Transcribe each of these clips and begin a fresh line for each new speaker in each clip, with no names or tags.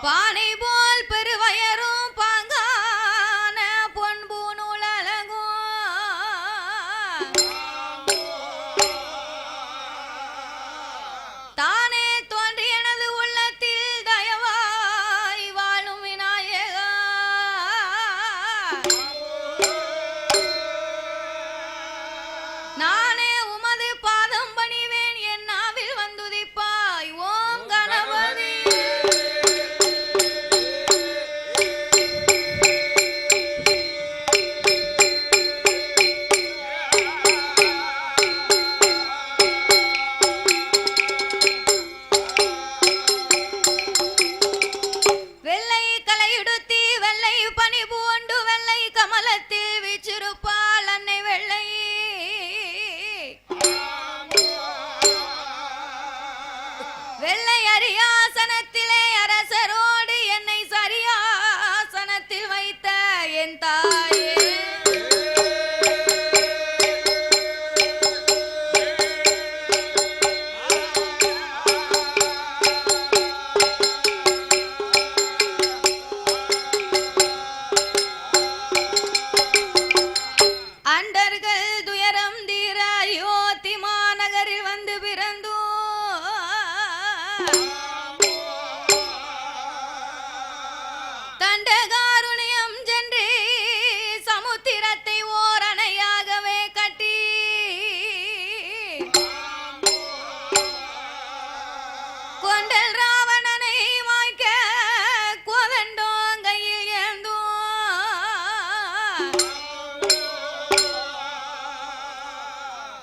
பானை போல் பெருவயரும் பாங்கான பொன்பு நூலழகும் தானே தோன்றி எனது உள்ளத்தில் தயவாய் வாழும் விநாயகா நானே உமது பாதம் பணிவேன் என் நாவில் வந்துதிப்பாய் ஓம் கணபதி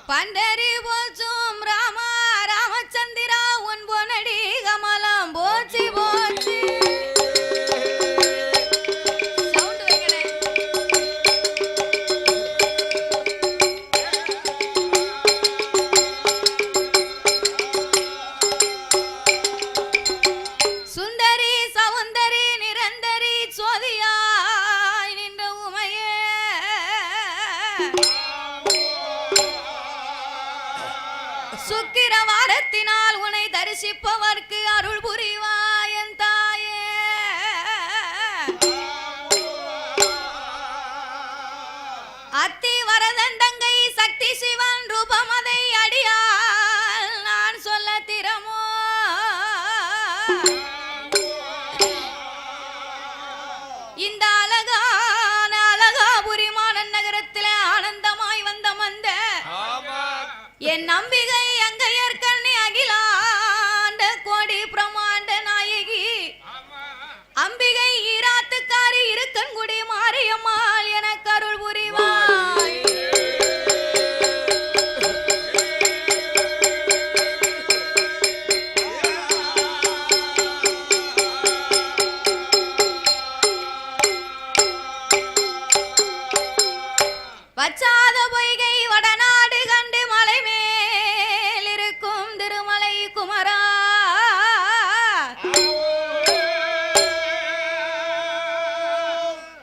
பண்டரி போச்சும் ராமா ராமச்சந்திரா உன் பொனடி கமலம் போச்சு போச்சு சுந்தரி சவுந்தரி நிரந்தரி சோதியாய் நின்ற உமையே சுக்கிரவாரத்தினால் உன்னை தரிசிப்பவர்க்கு அருள் புரிவாயன் தாயே அத்தி வரதன் தங்கை சக்தி சிவன் ரூபம் அதை அடியால் நான் சொல்ல திறமோ இந்த அழகான அழகாபுரி மாநன் நகரத்தில் ஆனந்தமாய் வந்த மந்த என் நம்பிகை அங்கையர் கண்ணி அகிலாண்ட கோடி பிரமாண்ட நாயகி அம்பிகை ஈராத்துக்காரி இருக்கன்குடி மாரியம்மாள் என கருள் புரிவாய் பச்சாத பொய்கை வடநாடு கண்டு மலை மேல் இருக்கும் திருமலை குமரா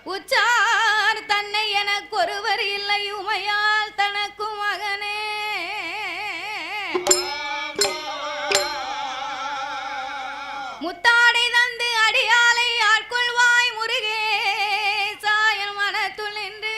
உச்சார் தன்னை எனக்கு ஒருவர் இல்லை உமையால் தனக்கு மகனே முத்தாடை தந்து அடியாலை ஆட்கொள்வாய் முருகேசா என் மனத்துள் நின்று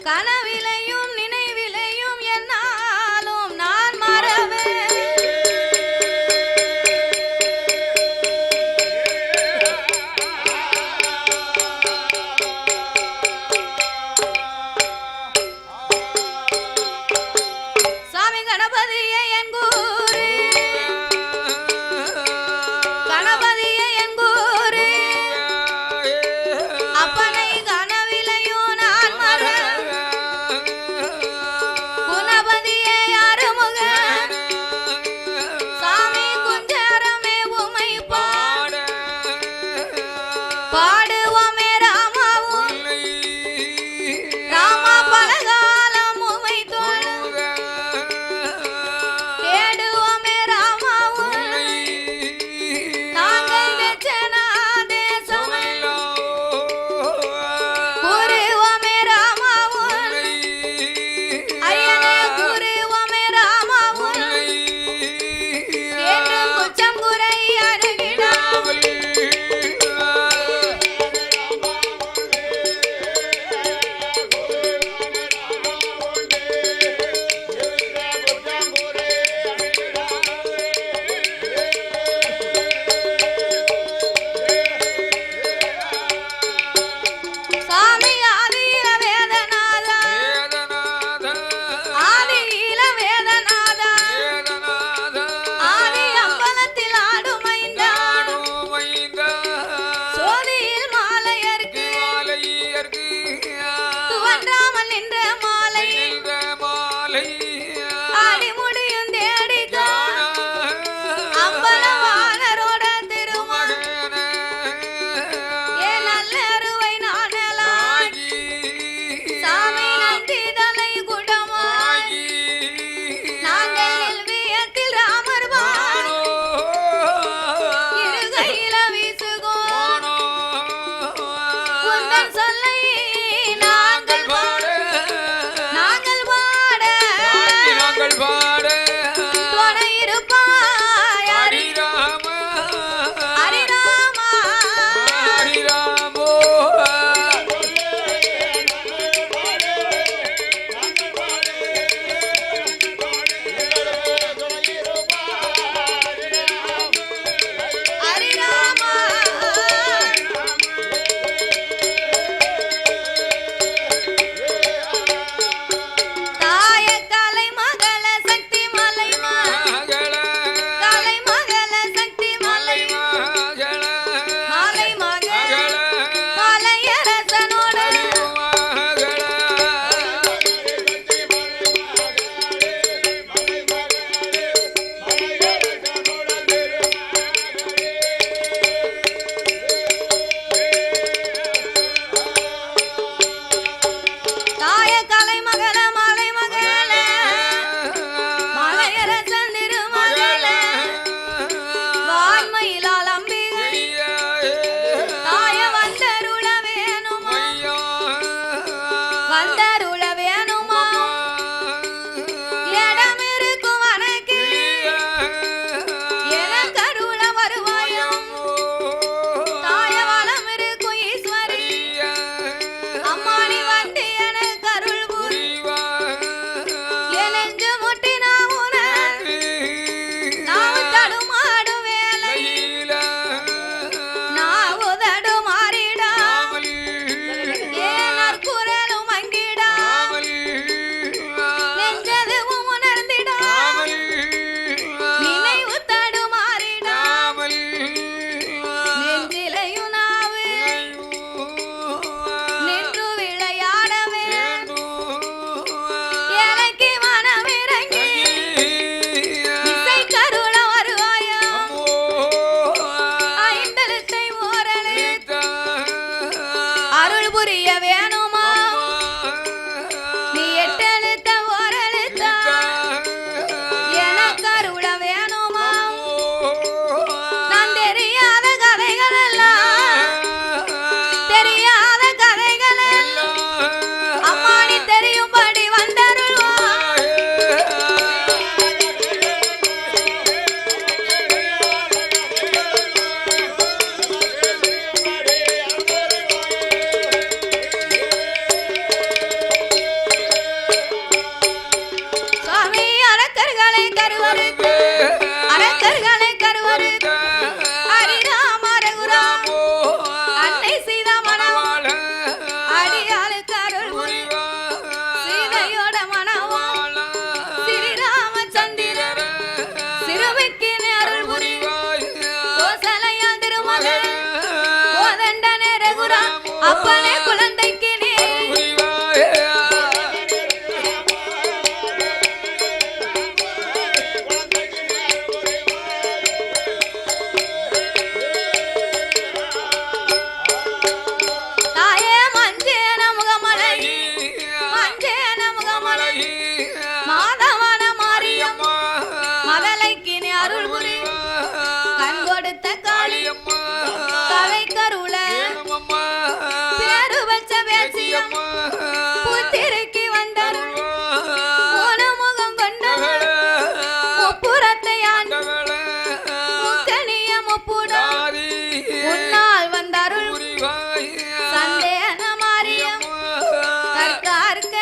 கனவிலையும் நினைவிலையும் என்னாலும் நான் மறவேன். சாமி கணபதியே என் கூறு, கணபதியே என் கூறு, அப்பனை கனவிலையும் நான் மறவேன். குணபதியே அருமுக சாமி குஞ்சரமே உமை பாடுவோமே ராமாவும் ராமா பலகாலம் உமை தொழு தேடுவோமே ராமாவும் நாங்கள் வெச்சனா தேசம் கூறுவோமே ராமாவும் ஐயனே கூறுவோமே ராமாவும் என்றும் குச்சம் குறை அணுகிடாமல் சாமி ஆதியில வேதநாதா ஆதியில வேதநாதா ஆதி அம்பலத்தில் ஆடுமைந்தா சோதியில் மாலையர்க்கு துவன்றாமல் நின்ற மாலை ஆடி முடியும் தேடிதா அம்பலவானரோட திருமண ஏ நல்லருவை நானலாம் சாமி நந்தி தலை குடமாய் நாங்கள் வியத்தில் ராமர் வான் இருகையில வீசுகோ குந்தன் சொல்லை நாங்கள் பாட துணை இருப்பாய் ஹரிராமா ஹரிராமா தாய கலை மகள சக்தி மலை கலை மகள சக்தி மலை மாலை மகள் மலையரசனோட தாய கலை மகள மாலை மகள மலையரசன் திருமகள வான்மையிலால் அம்பிகை தாய வந்தருள வேணுமா வந்தருள வேணுமா இடம் இருக்கும் வனக்கு எனக்கருள வருவாயும் தாய வளம் இருக்கும் ஈஸ்வரி அம்மானி வந்து எனக்கு அருள் புரி எனஞ்சு முட்டி நான் உன நாவு தடுமாடும் வேலை நாவு தடுமாறிடா ஏனர் குரலும் அங்கிடா நெஞ்சதுவும் உணர்ந்திடா நினைவு தடுமாறிடா நெஞ்சிலையும் நாவு நின்று விளையாடவே எனக்கு மனமிறங்கி இசை கருள வருவாயா ஐந்தெழுத்தை ஓரெழுத்து அருள் புரிய வேணுமா நீ எட்டெழுத்த ஓரெழுத்தா எனக்கு அருள வேணுமா நான் தெரியாத கதைகள் எல்லாம் தெரியாத கதைகள் எல்லாம் அம்மானி தெரியும்படி வந்தருள்வா அருள் புரிவாய் சீதையோட மனவாள ஸ்ரீராமச்சந்திரர் சிறுமிக்கு அருள் புரிவாய் கோசலையா திருமகன் கோதண்டனே ரகுராம் அப்பனே குழந்தைக்கு நீ தாயே மஞ்சேன முகமலை மஞ்சேன முகமலை மாதவன மாரியம்மா மதலைக்கு நீ அருள் புரிவாய் கண் கொடுத்த காளியம்மா கவை கருள பேரு வச்ச பேச்சியம்மா புத்திரைக்கு வந்தருள் முகம் கொண்டவள் முப்புறத்தை ஆண்டவள் முத்தனிய முப்புடம் உன்னால் வந்தருள் சந்தேன மாரியம் கற்கார்க்க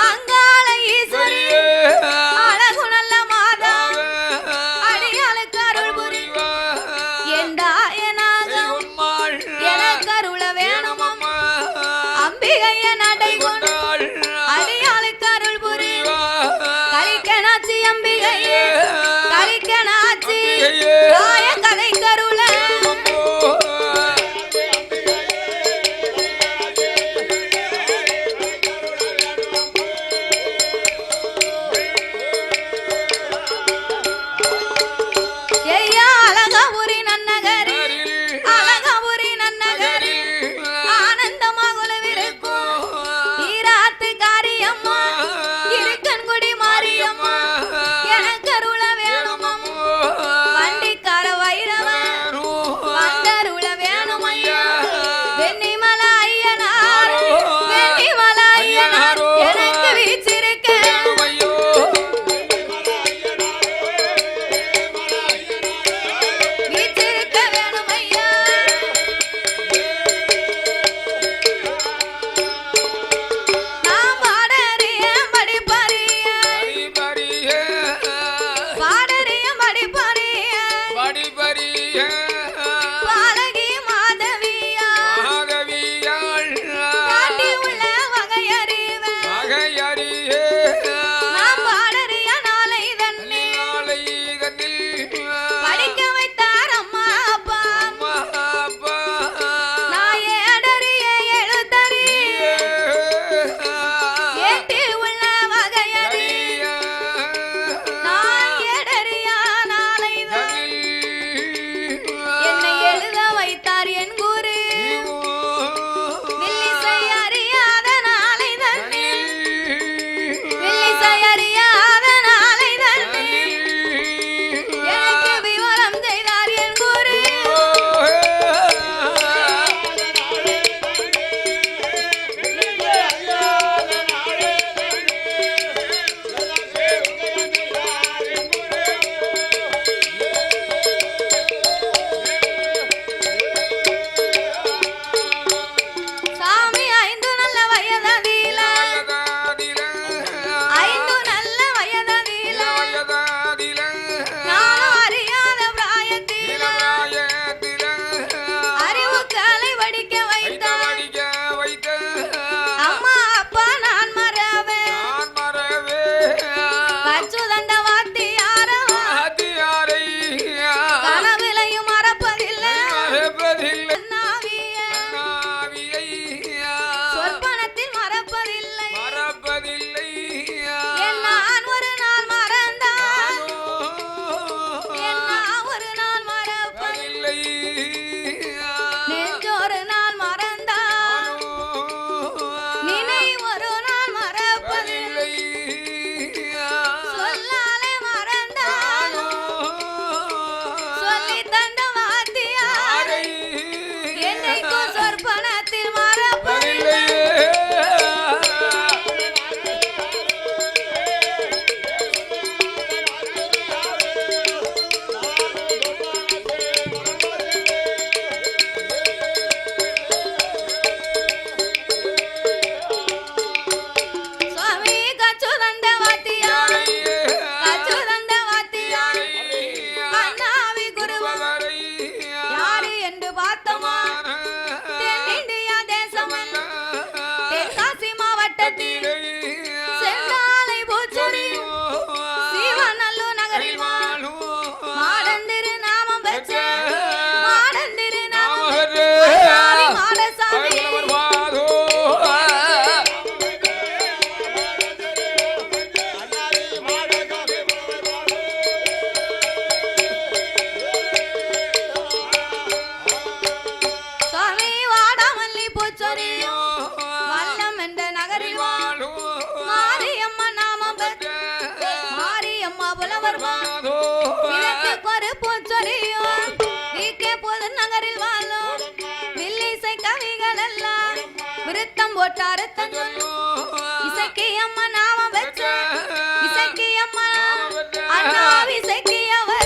அங்காள ஈஸ்வரி அழகு நல்ல மாதா அடியாளுக்கு அருள் புரிவாய் எந்தாயனாக எனக்கு அருள வேணுமம்மா அம்பிகைய நடை கொண்டு அடியாளுக்கு அருள் புரிவாய் கலிக்கனாச்சி அம்பிகையே கலிக்கனாச்சி காய கதை கருள ஐயா அழகாபுரி நன்னகரி அழகாபுரி நன்னகரி ஆனந்தமாக உலவிருக்கும் நகரில் மாரியம்மா நாமம் மாரியம்மா புலவர் ஒரு பூச்சொலியும் வீக்கே போது நகரில் வாழும் வில்லிசை கவிகள் எல்லாம் விருத்தம் போட்டாரு இசைக்கு அம்மா நாமம் வச்ச இசைக்கு அம்மா அண்ணா இசைக்கு அவர்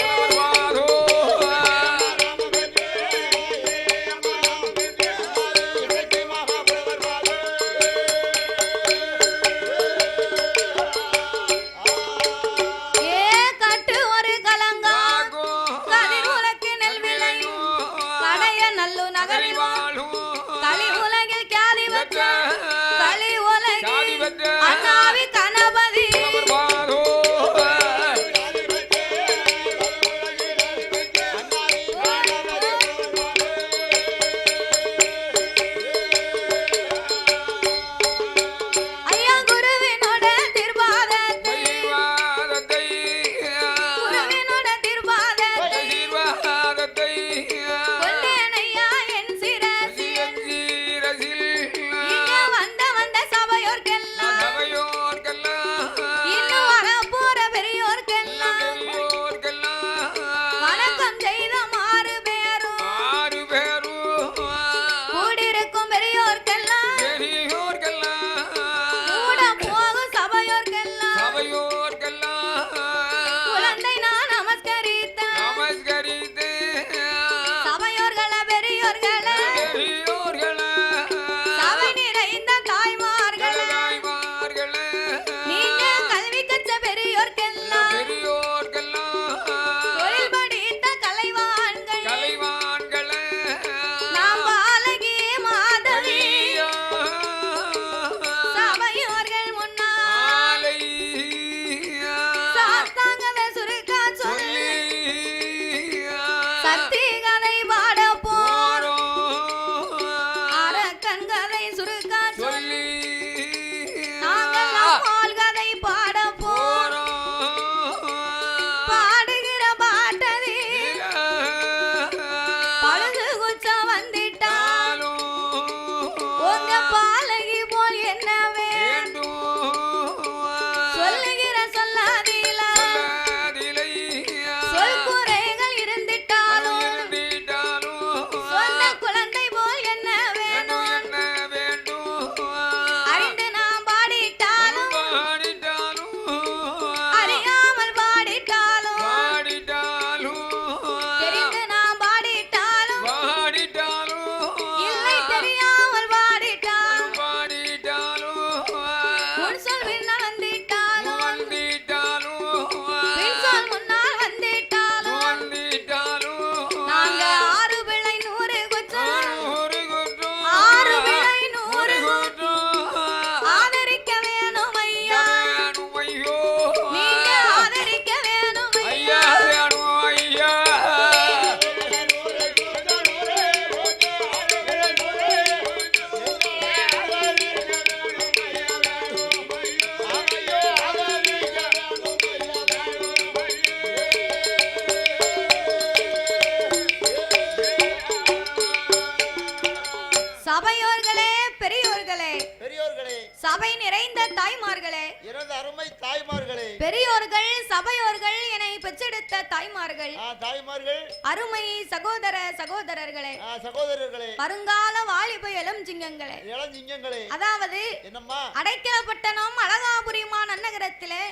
சபை நிறைந்த தாய்மார்களே,
எனது அருமை தாய்மார்களே,
பெரியோர்கள், சபையோர்கள், என்னை பெற்றெடுத்த தாய்மார்கள்,
தாய்மார்கள்,
அருமை சகோதர சகோதரர்களே,
சகோதரர்களே,
வருங்கால வாலிப இளஞ்சிங்கங்களே,
இளஞ்சிங்கங்களே,
அதாவது
என்னம்மா
அடைக்கலப்பட்டனம் அழகாபுரிமா நகரத்திலே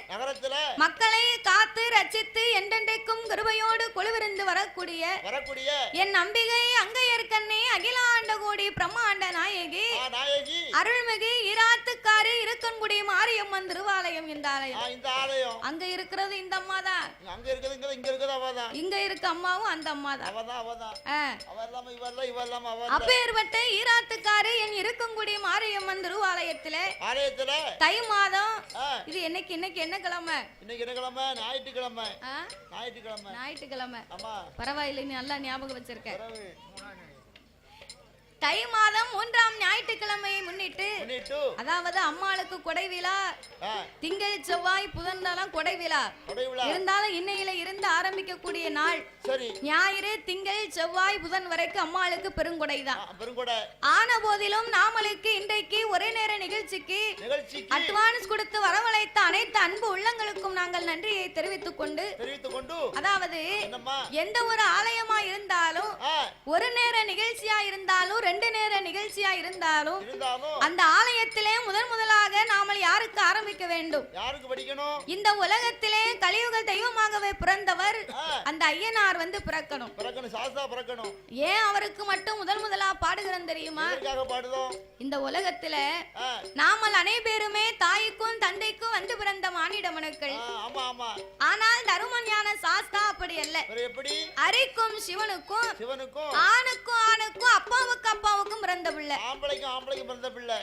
மக்களை காத்து ரட்சித்து என்றென்றைக்கும் கிருபையோடு குழுவிருந்து வரக்கூடிய என் நம்பிகை அங்கையர்கண்ணே அகிலாண்ட கோடி பிரம்மாண்ட நாயகி அருள்மிகு ஈராத்துக்காரி இருக்கன்குடி மாரியம்மன் திருவாலயம். இந்த ஆலயம் அங்க இருக்கிறது இந்த அம்மா தான், இங்க இருக்க அம்மாவும் அந்த அம்மா தான். அப்பேற்பட்ட ஈராத்துக்காரி என் இருக்கன்குடி மாரியம்மன் திருவாலயத்திலே தை மாதம் இது இன்னைக்கு என்ன கிழமை? ஞாயிற்றுக்கிழமை. பரவாயில்லை, நீ நல்லா ஞாபகம் வச்சிருக்க. தை மாதம் 3ஆம் ஞாயிற்றுக்கிழமையை முன்னிட்டு
முன்னிட்டு
அதாவது அம்மாளுக்கு கொடை விழா திங்கள் செவ்வாய் புதன்லாம் கொடை விழா இருந்தாலும் இன்னையில இருந்து ஆரம்பிக்கக்கூடிய நாள்
சரி
ஞாயிறு திங்கள் செவ்வாய் புதன் வரைக்கும் அம்மாளுக்கு பெருங்கொடை தான். ஆன போதிலும் நாமளுக்கு இன்றைக்கு ஒரே நேர நிகழ்ச்சிக்கு அட்வான்ஸ் கொடுத்து வரவழைத்த அனைத்து அன்பு உள்ளங்களுக்கும் நாங்கள் நன்றியை தெரிவித்துக் கொண்டு அதாவது எந்த ஒரு ஆலயமா இருந்தாலும் ஒரு நேர நிகழ்ச்சியா இருந்தாலும் 2 நேர நிகழ்ச்சியா இருந்தாலும் அந்த ஆலயத்திலே முதலாக நாமல் யாருக்கு ஆரம்பிக்க வேண்டும்?
யாருக்கு படிக்கணும்?
இந்த உலகத்திலே கலியுக தெய்வமாகவே பிறந்தவர் அந்த ஐயனார் வந்து பிறக்கணும்.
சாஸ்தா பிறக்கணும்.
ஏன் அவருக்கு மட்டும் முதலா பாடுகிறோம் தெரியுமா? இந்த உலகத்துல நாமல் அனைவருமே தாய்க்கும் தந்தைக்கும் வந்து பிறந்த மானிட மனுக்கள். ஆனால் தருமஞான சாஸ்தா அப்படி அல்ல. அரிக்கும் சிவனுக்கும் ஆணுக்கும் அப்பாவுக்கும் பிறந்த பிள்ளை.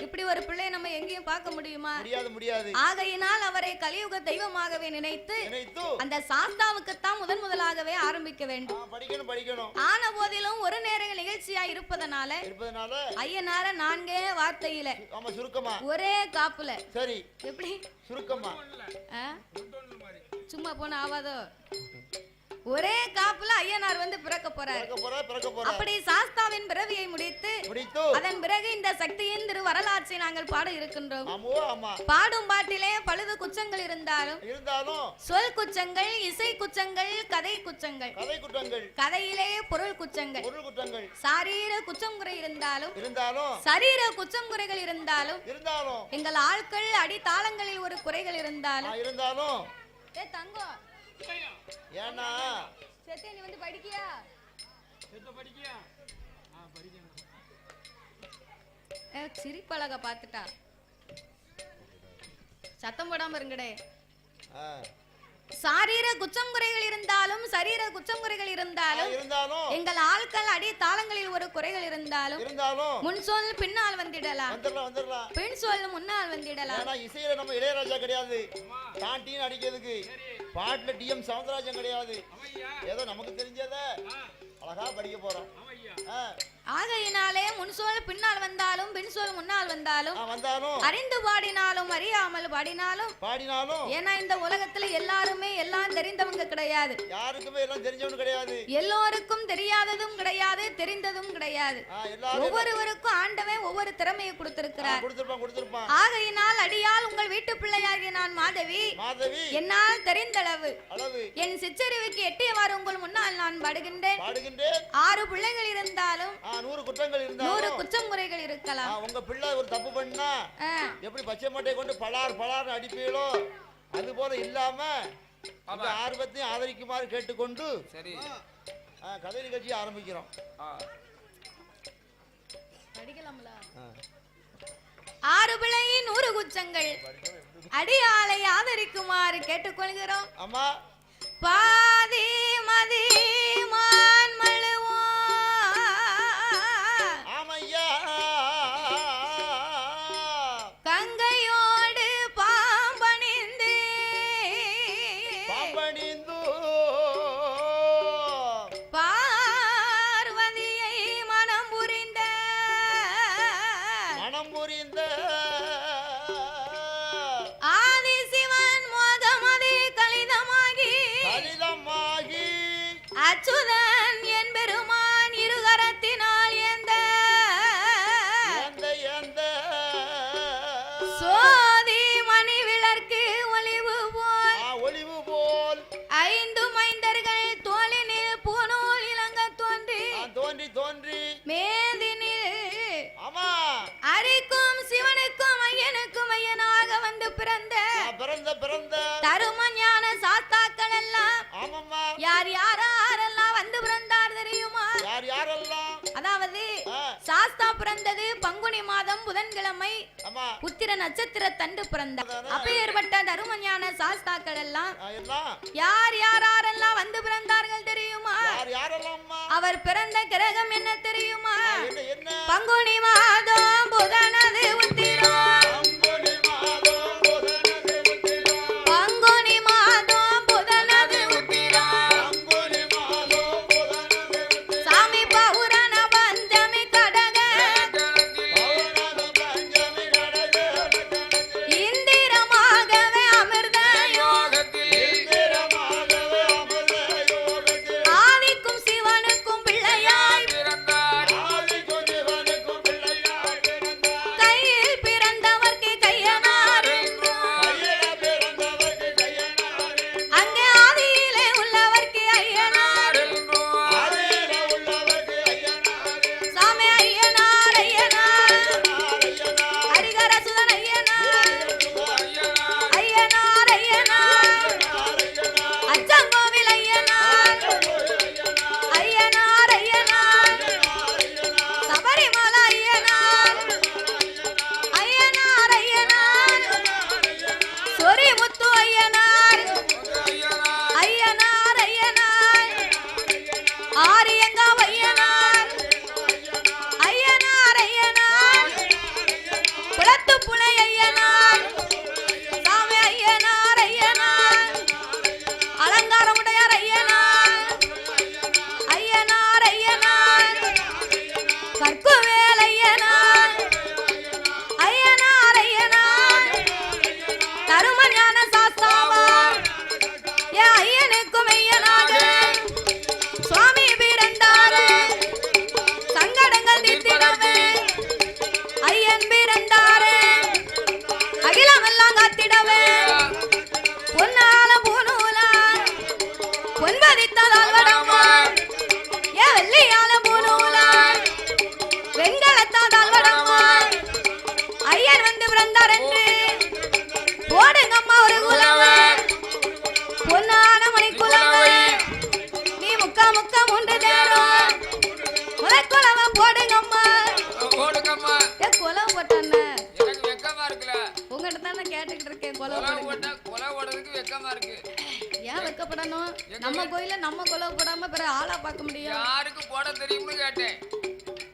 இப்படி ஒரு பிள்ளை நம்ம எங்கேயும் பார்க்க முடியுமா? முடியாது. ஆகையினால் அவரை கலியுக தெய்வமாகவே நினைத்து அந்த சாஸ்தாவுக்கு தான் முதலாகவே ஆரம்பிக்க வேண்டும். படிக்கணும். ஆன போதிலும் ஒரு நேர நிகழ்ச்சியா இருப்பதனால ஐயனார 4 வார்த்தையில ஒரே காப்புல. சரி எப்படி சுருக்கமா சும்மா போன ஆவாதோ? ஒரே காப்புல ஐயனார் வந்து பிறக்க போறார். அப்படி சாஸ்தாவின் பிறவியை முடித்து அதன் பிறகு இந்த சக்தியின் திரு வரலாற்றை நாங்கள் பாட இருக்கின்றோம். பாடும் பாட்டிலே பழுது குச்சங்கள் இருந்தாலும் சொல் குச்சங்கள், இசை குச்சங்கள், கதை குச்சங்கள், கதையிலே பொருள் குச்சங்கள், சாரீர குச்சம் குறை இருந்தாலும் சரீர குச்சம் குறைகள் இருந்தாலும் எங்கள் ஆட்கள் அடி தாளங்களில் ஒரு குறைகள் இருந்தாலும் தங்கம்
ஏன்னா
செத்தே நீ வந்து படிக்கியா? சிரிப்பழக பாத்துட்டா சத்தம் போடாம இருங்கடே. சாரீர குச்சம் குறைகள் இருந்தாலும் சரீர குச்சம் குறைகள் இருந்தாலும் எங்கள் ஆட்கள் அடி தாளங்களில் ஒரு குறைகள் இருந்தாலும் முன் சொல் பின்னால் வந்திடலாம், பின் சொல் முன்னால் வந்திடலாம்.
இசையில நம்ம இளையராஜா கிடையாது, தாண்டின்னு அடிக்கிறதுக்கு. பாட்டுல டிஎம் சவுந்தரராஜன் கிடையாது. ஏதோ நமக்கு தெரிஞ்சத அழகா படிக்க போறோம்.
ஆகையினாலே முன்சொல் பின்னால் வந்தாலும் பின் சொல் முன்னால் வந்தாலும் அறிந்து பாடினாலும் அறியாமல் பாடினாலும் ஏன்னா இந்த உலகத்துல எல்லாருமே எல்லாம் தெரிந்தவங்க கிடையாது.
யாருக்குமே எல்லாம் தெரிஞ்சவங்க கிடையாது.
எல்லோருக்கும் தெரியாததும் கிடையாது, தெரிந்ததும் கிடையாது. ஒவ்வொருவருக்கும் ஆண்டவன் ஒவ்வொரு திறமையை கொடுத்திருக்கிறார். ஆகையினால் அடியால் உங்கள் வீட்டு பிள்ளையாகிய நான் மாதவி என்னால் தெரிந்தளவு என் சிற்றறிவுக்கு எட்டியவாறு உங்கள் முன்னால் நான் பாடுகின்றேன். 6 பிள்ளைகள் இருந்தாலும்
100 குற்றங்கள் இருந்தாலும்
100 குற்றம் குறைகள் இருக்கலாம்.
உங்க பிள்ளை ஒரு தப்பு பண்ணா எப்படி பச்சை மட்டையை கொண்டு பலார் அடிப்பீங்களோ அது போல இல்லாம அந்த ஆர்வத்தையும் ஆதரிக்குமாறு கேட்டுக்கொண்டு சரி கதை நிகழ்ச்சி ஆரம்பிக்கிறோம்.
படிக்கலாம்ல? 6 பிள்ளை 100 குற்றங்கள் அடியாளை ஆதரிக்குமாறு கேட்டுக்கொள்கிறோம்.
அம்மா
பாதி மதி மான் மழுவோ கங்கையோடு பாம்பணிந்து பார்வதியை மனம் புரிந்த ஆதிசிவன் மோதமதி கலிதமாகி அச்சுதன் என் பெருமான் இருகரத்தினால் எந்த சோதி மணி விளக்கு ஒளிவு போல் 5 மைந்தர்கள் தோளினில் பூநூல் இளங்க தோன்றி மேதினில் அரிக்கும் சிவனுக்கும் ஐயனுக்கும் ஐயனாக வந்து பிறந்த தருமஞான சாஸ்தாக்கள் எல்லாம் யாரெல்லாம் வந்து பிறந்தார் தெரியுமா? அதாவது சாஸ்தா பிறந்தது பங்குனி மாதம் புதன்கிழமை உத்திர நட்சத்திர தண்டு பிறந்தார். அப்பேற்பட்ட தருமஞான சாஸ்தாக்கள் எல்லாம் யாரெல்லாம் வந்து பிறந்தார்கள் தெரியுமா? அவர் பிறந்த கிரகம் என்ன தெரியுமா? பங்குனி மாதம் புதனது உத்திரம். சாமி பௌரண பஞ்சமி கடக வந்து பிறந்தார் என்று போடுங்கம்மா ஒரு குலவை பொன்னான மணி குலவை நீ முக்கா முக்கா மூன்று தேரும் குலவை போடுங்கம்மா குலவை போட்டான உங்ககிட்ட தானே கேட்டுக்கிட்டு இருக்கேன் குலவை ஏன் வெக்கப்படணும் நம்ம கோயில நம்ம குலவை போடாம பிற ஆளா பார்க்க முடியும்
யாருக்கு போட தெரியும்னு கேட்டேன்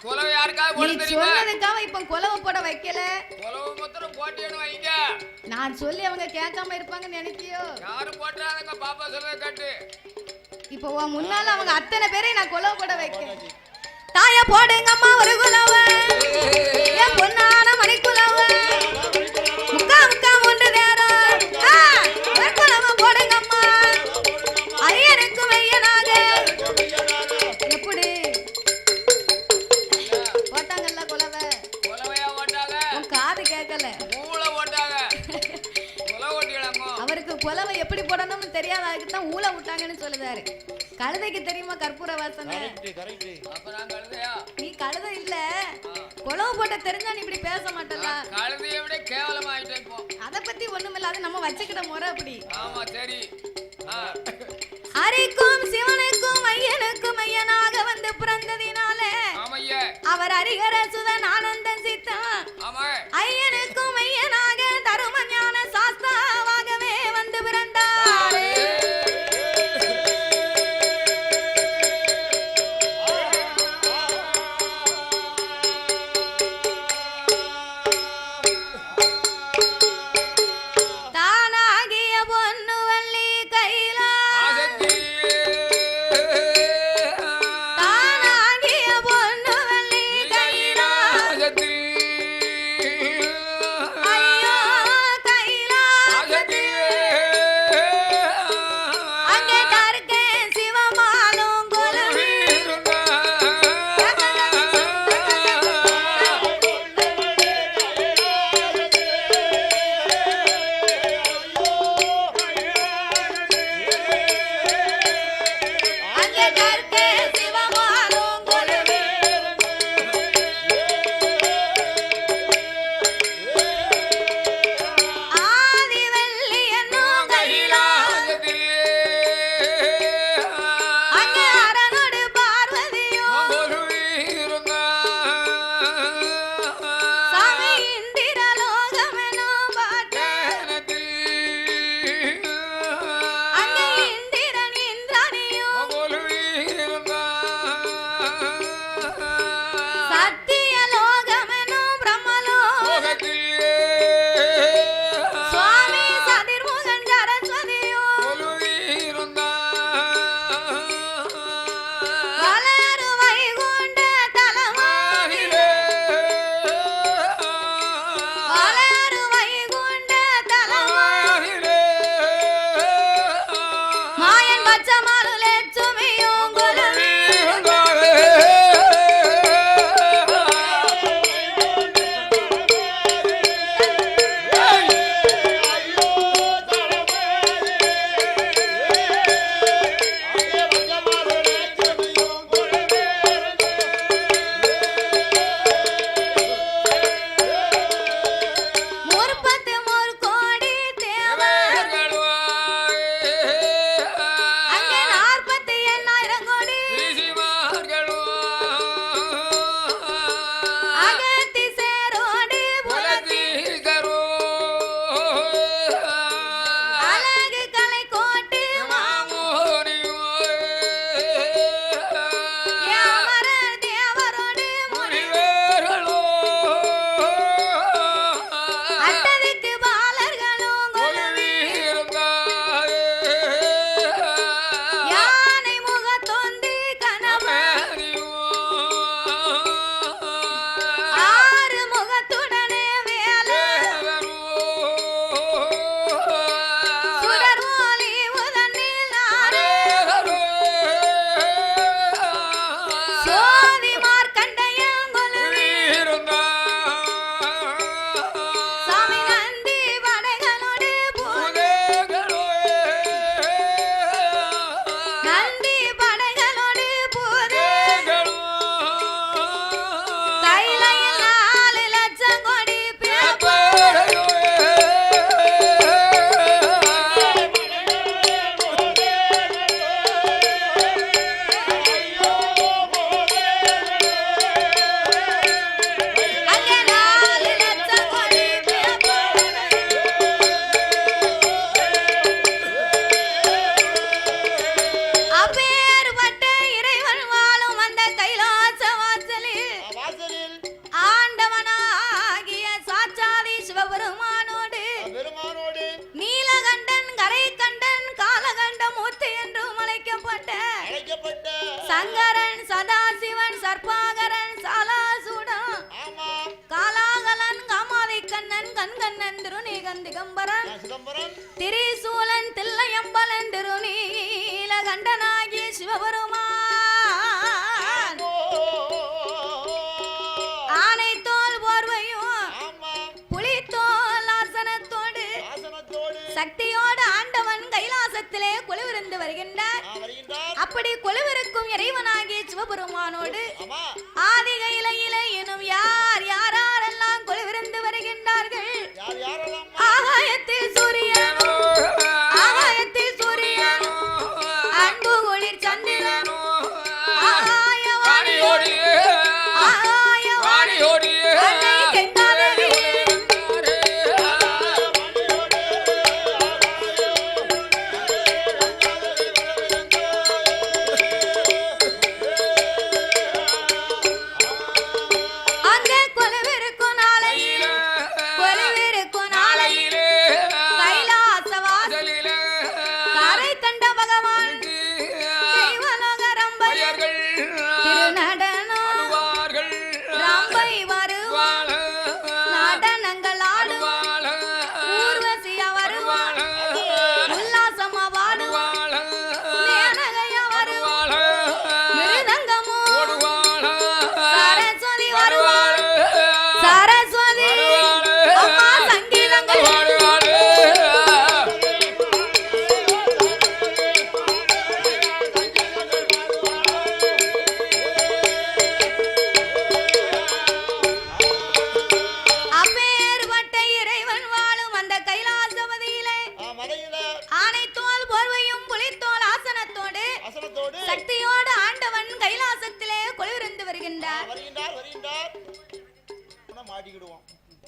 குலவை யாருக்காவது போட தெரியுமா
சொன்னதுக்காக இப்ப குலவை போட வைக்கல
குலவை மொத்தம் போட்டியணும் வைங்க
நான் சொல்லி அவங்க கேட்காம இருப்பாங்கன்னு நினைக்கியோ
யாரு போட்டாங்க பாப்பா சொல்ல கேட்டு
இப்போ உன் முன்னால அவங்க அத்தனை பேரை நான் குலவை போட வைக்கிறேன் தாய போடுங்கம்மா ஒரு குலவை என் பொன்னான மணி குலவை முக்கா முக்கா மூன்று நேரம் ஒரு குலவை போடுங்கம்மா ஐயனுக்கும் ஐயனாக எப்படி போட்டாங்கல்ல குலவை
குலவையா போட்டாங்க
உன் காது கேட்கல
ஊள போட்டாங்க குல ஓட்டிடலாமோ
அவருக்கு குலவை எப்படி போடணும்னு தெரியாத அதுக்கு தான் ஊழ விட்டாங்கன்னு சொல்லுதாரு கழுதைக்கு தெரியுமா கற்பூர வாசனை
அப்புறம் கழுதையா
நீ கழுதை இல்ல குலவு போட்ட தெரிஞ்சா நீ இப்படி பேச மாட்டல
கழுதையை விட கேவலமாயிட்டே இப்போ
அத பத்தி ஒண்ணுமில்ல அது நம்ம வச்சுக்கிட்ட முறை அப்படி
ஆமா சரி
ஹரிக்கும் சிவனுக்கும் ஐயனுக்கும் ஐயனாக வந்து பிறந்ததினாலே
ஆமையா
அவர் ஹரிஹர சுதன் ஆனந்த சித்தன்
ஆமா
ஐயனுக்கும் ஐயனாக தரும ஞான சாஸ்தாவாகவே வந்து பிறந்தார் கண்ணன் திருநீகன் திகம்பரன்
சிதம்பரம்
திரிசூலன் தில்லையம்பலன் திருநீல கண்டனாகி சிவபெருமான் ஆனை தோல் போர்வையும் புலித்தோல் ஆசனத்தோடு சக்தியோடு ஆண்டவன் கைலாசத்திலே கொலுவிருந்து வருகின்றார். அப்படி கொலுவிருக்கும் இறைவனாகிய சிவபெருமானோடு ஆதிகையில எனும் யார் யாரெல்லாம் கொலுவிருந்து வருகின்றார்கள். ஆகாயத்தில் சூரியன் ஆகாயத்தில் சூரியன் அன்பு குளிர் சந்திரன் ஆகாயவாணியோடு ஆகாயவாணியோடு அன்னை கங்காதேவி அங்கே கொலுவிருக்கும் நாளையில் கொலுவிருக்கும் நாளையில் கைலாசவாசல் கரை கண்ட பகவான் தெய்வலோக ரம்பை திருநடனம் ரம்பை வருவாள் நடனங்கள் ஆடுவாள் ஊர்வசியா வருவாள் உல்லாசமா பாடுவாள் மேனகையா வருவாள் மிருதங்கமோ சரஸ்வதி வருவாள் சரஸ்வதி அம்மா சங்கீதங்கள் அப்பேற்பட்ட இறைவன் வாழும் அந்த கைலாசபதியிலே ஆனை தோல் போர்வையும் புலித்தோல் ஆசனத்தோடு சக்தியோடு ஆண்டவன் கைலாசத்திலே கொலுவிருந்து வருகின்றார்.
மாட்டிக்கிடுவோம்.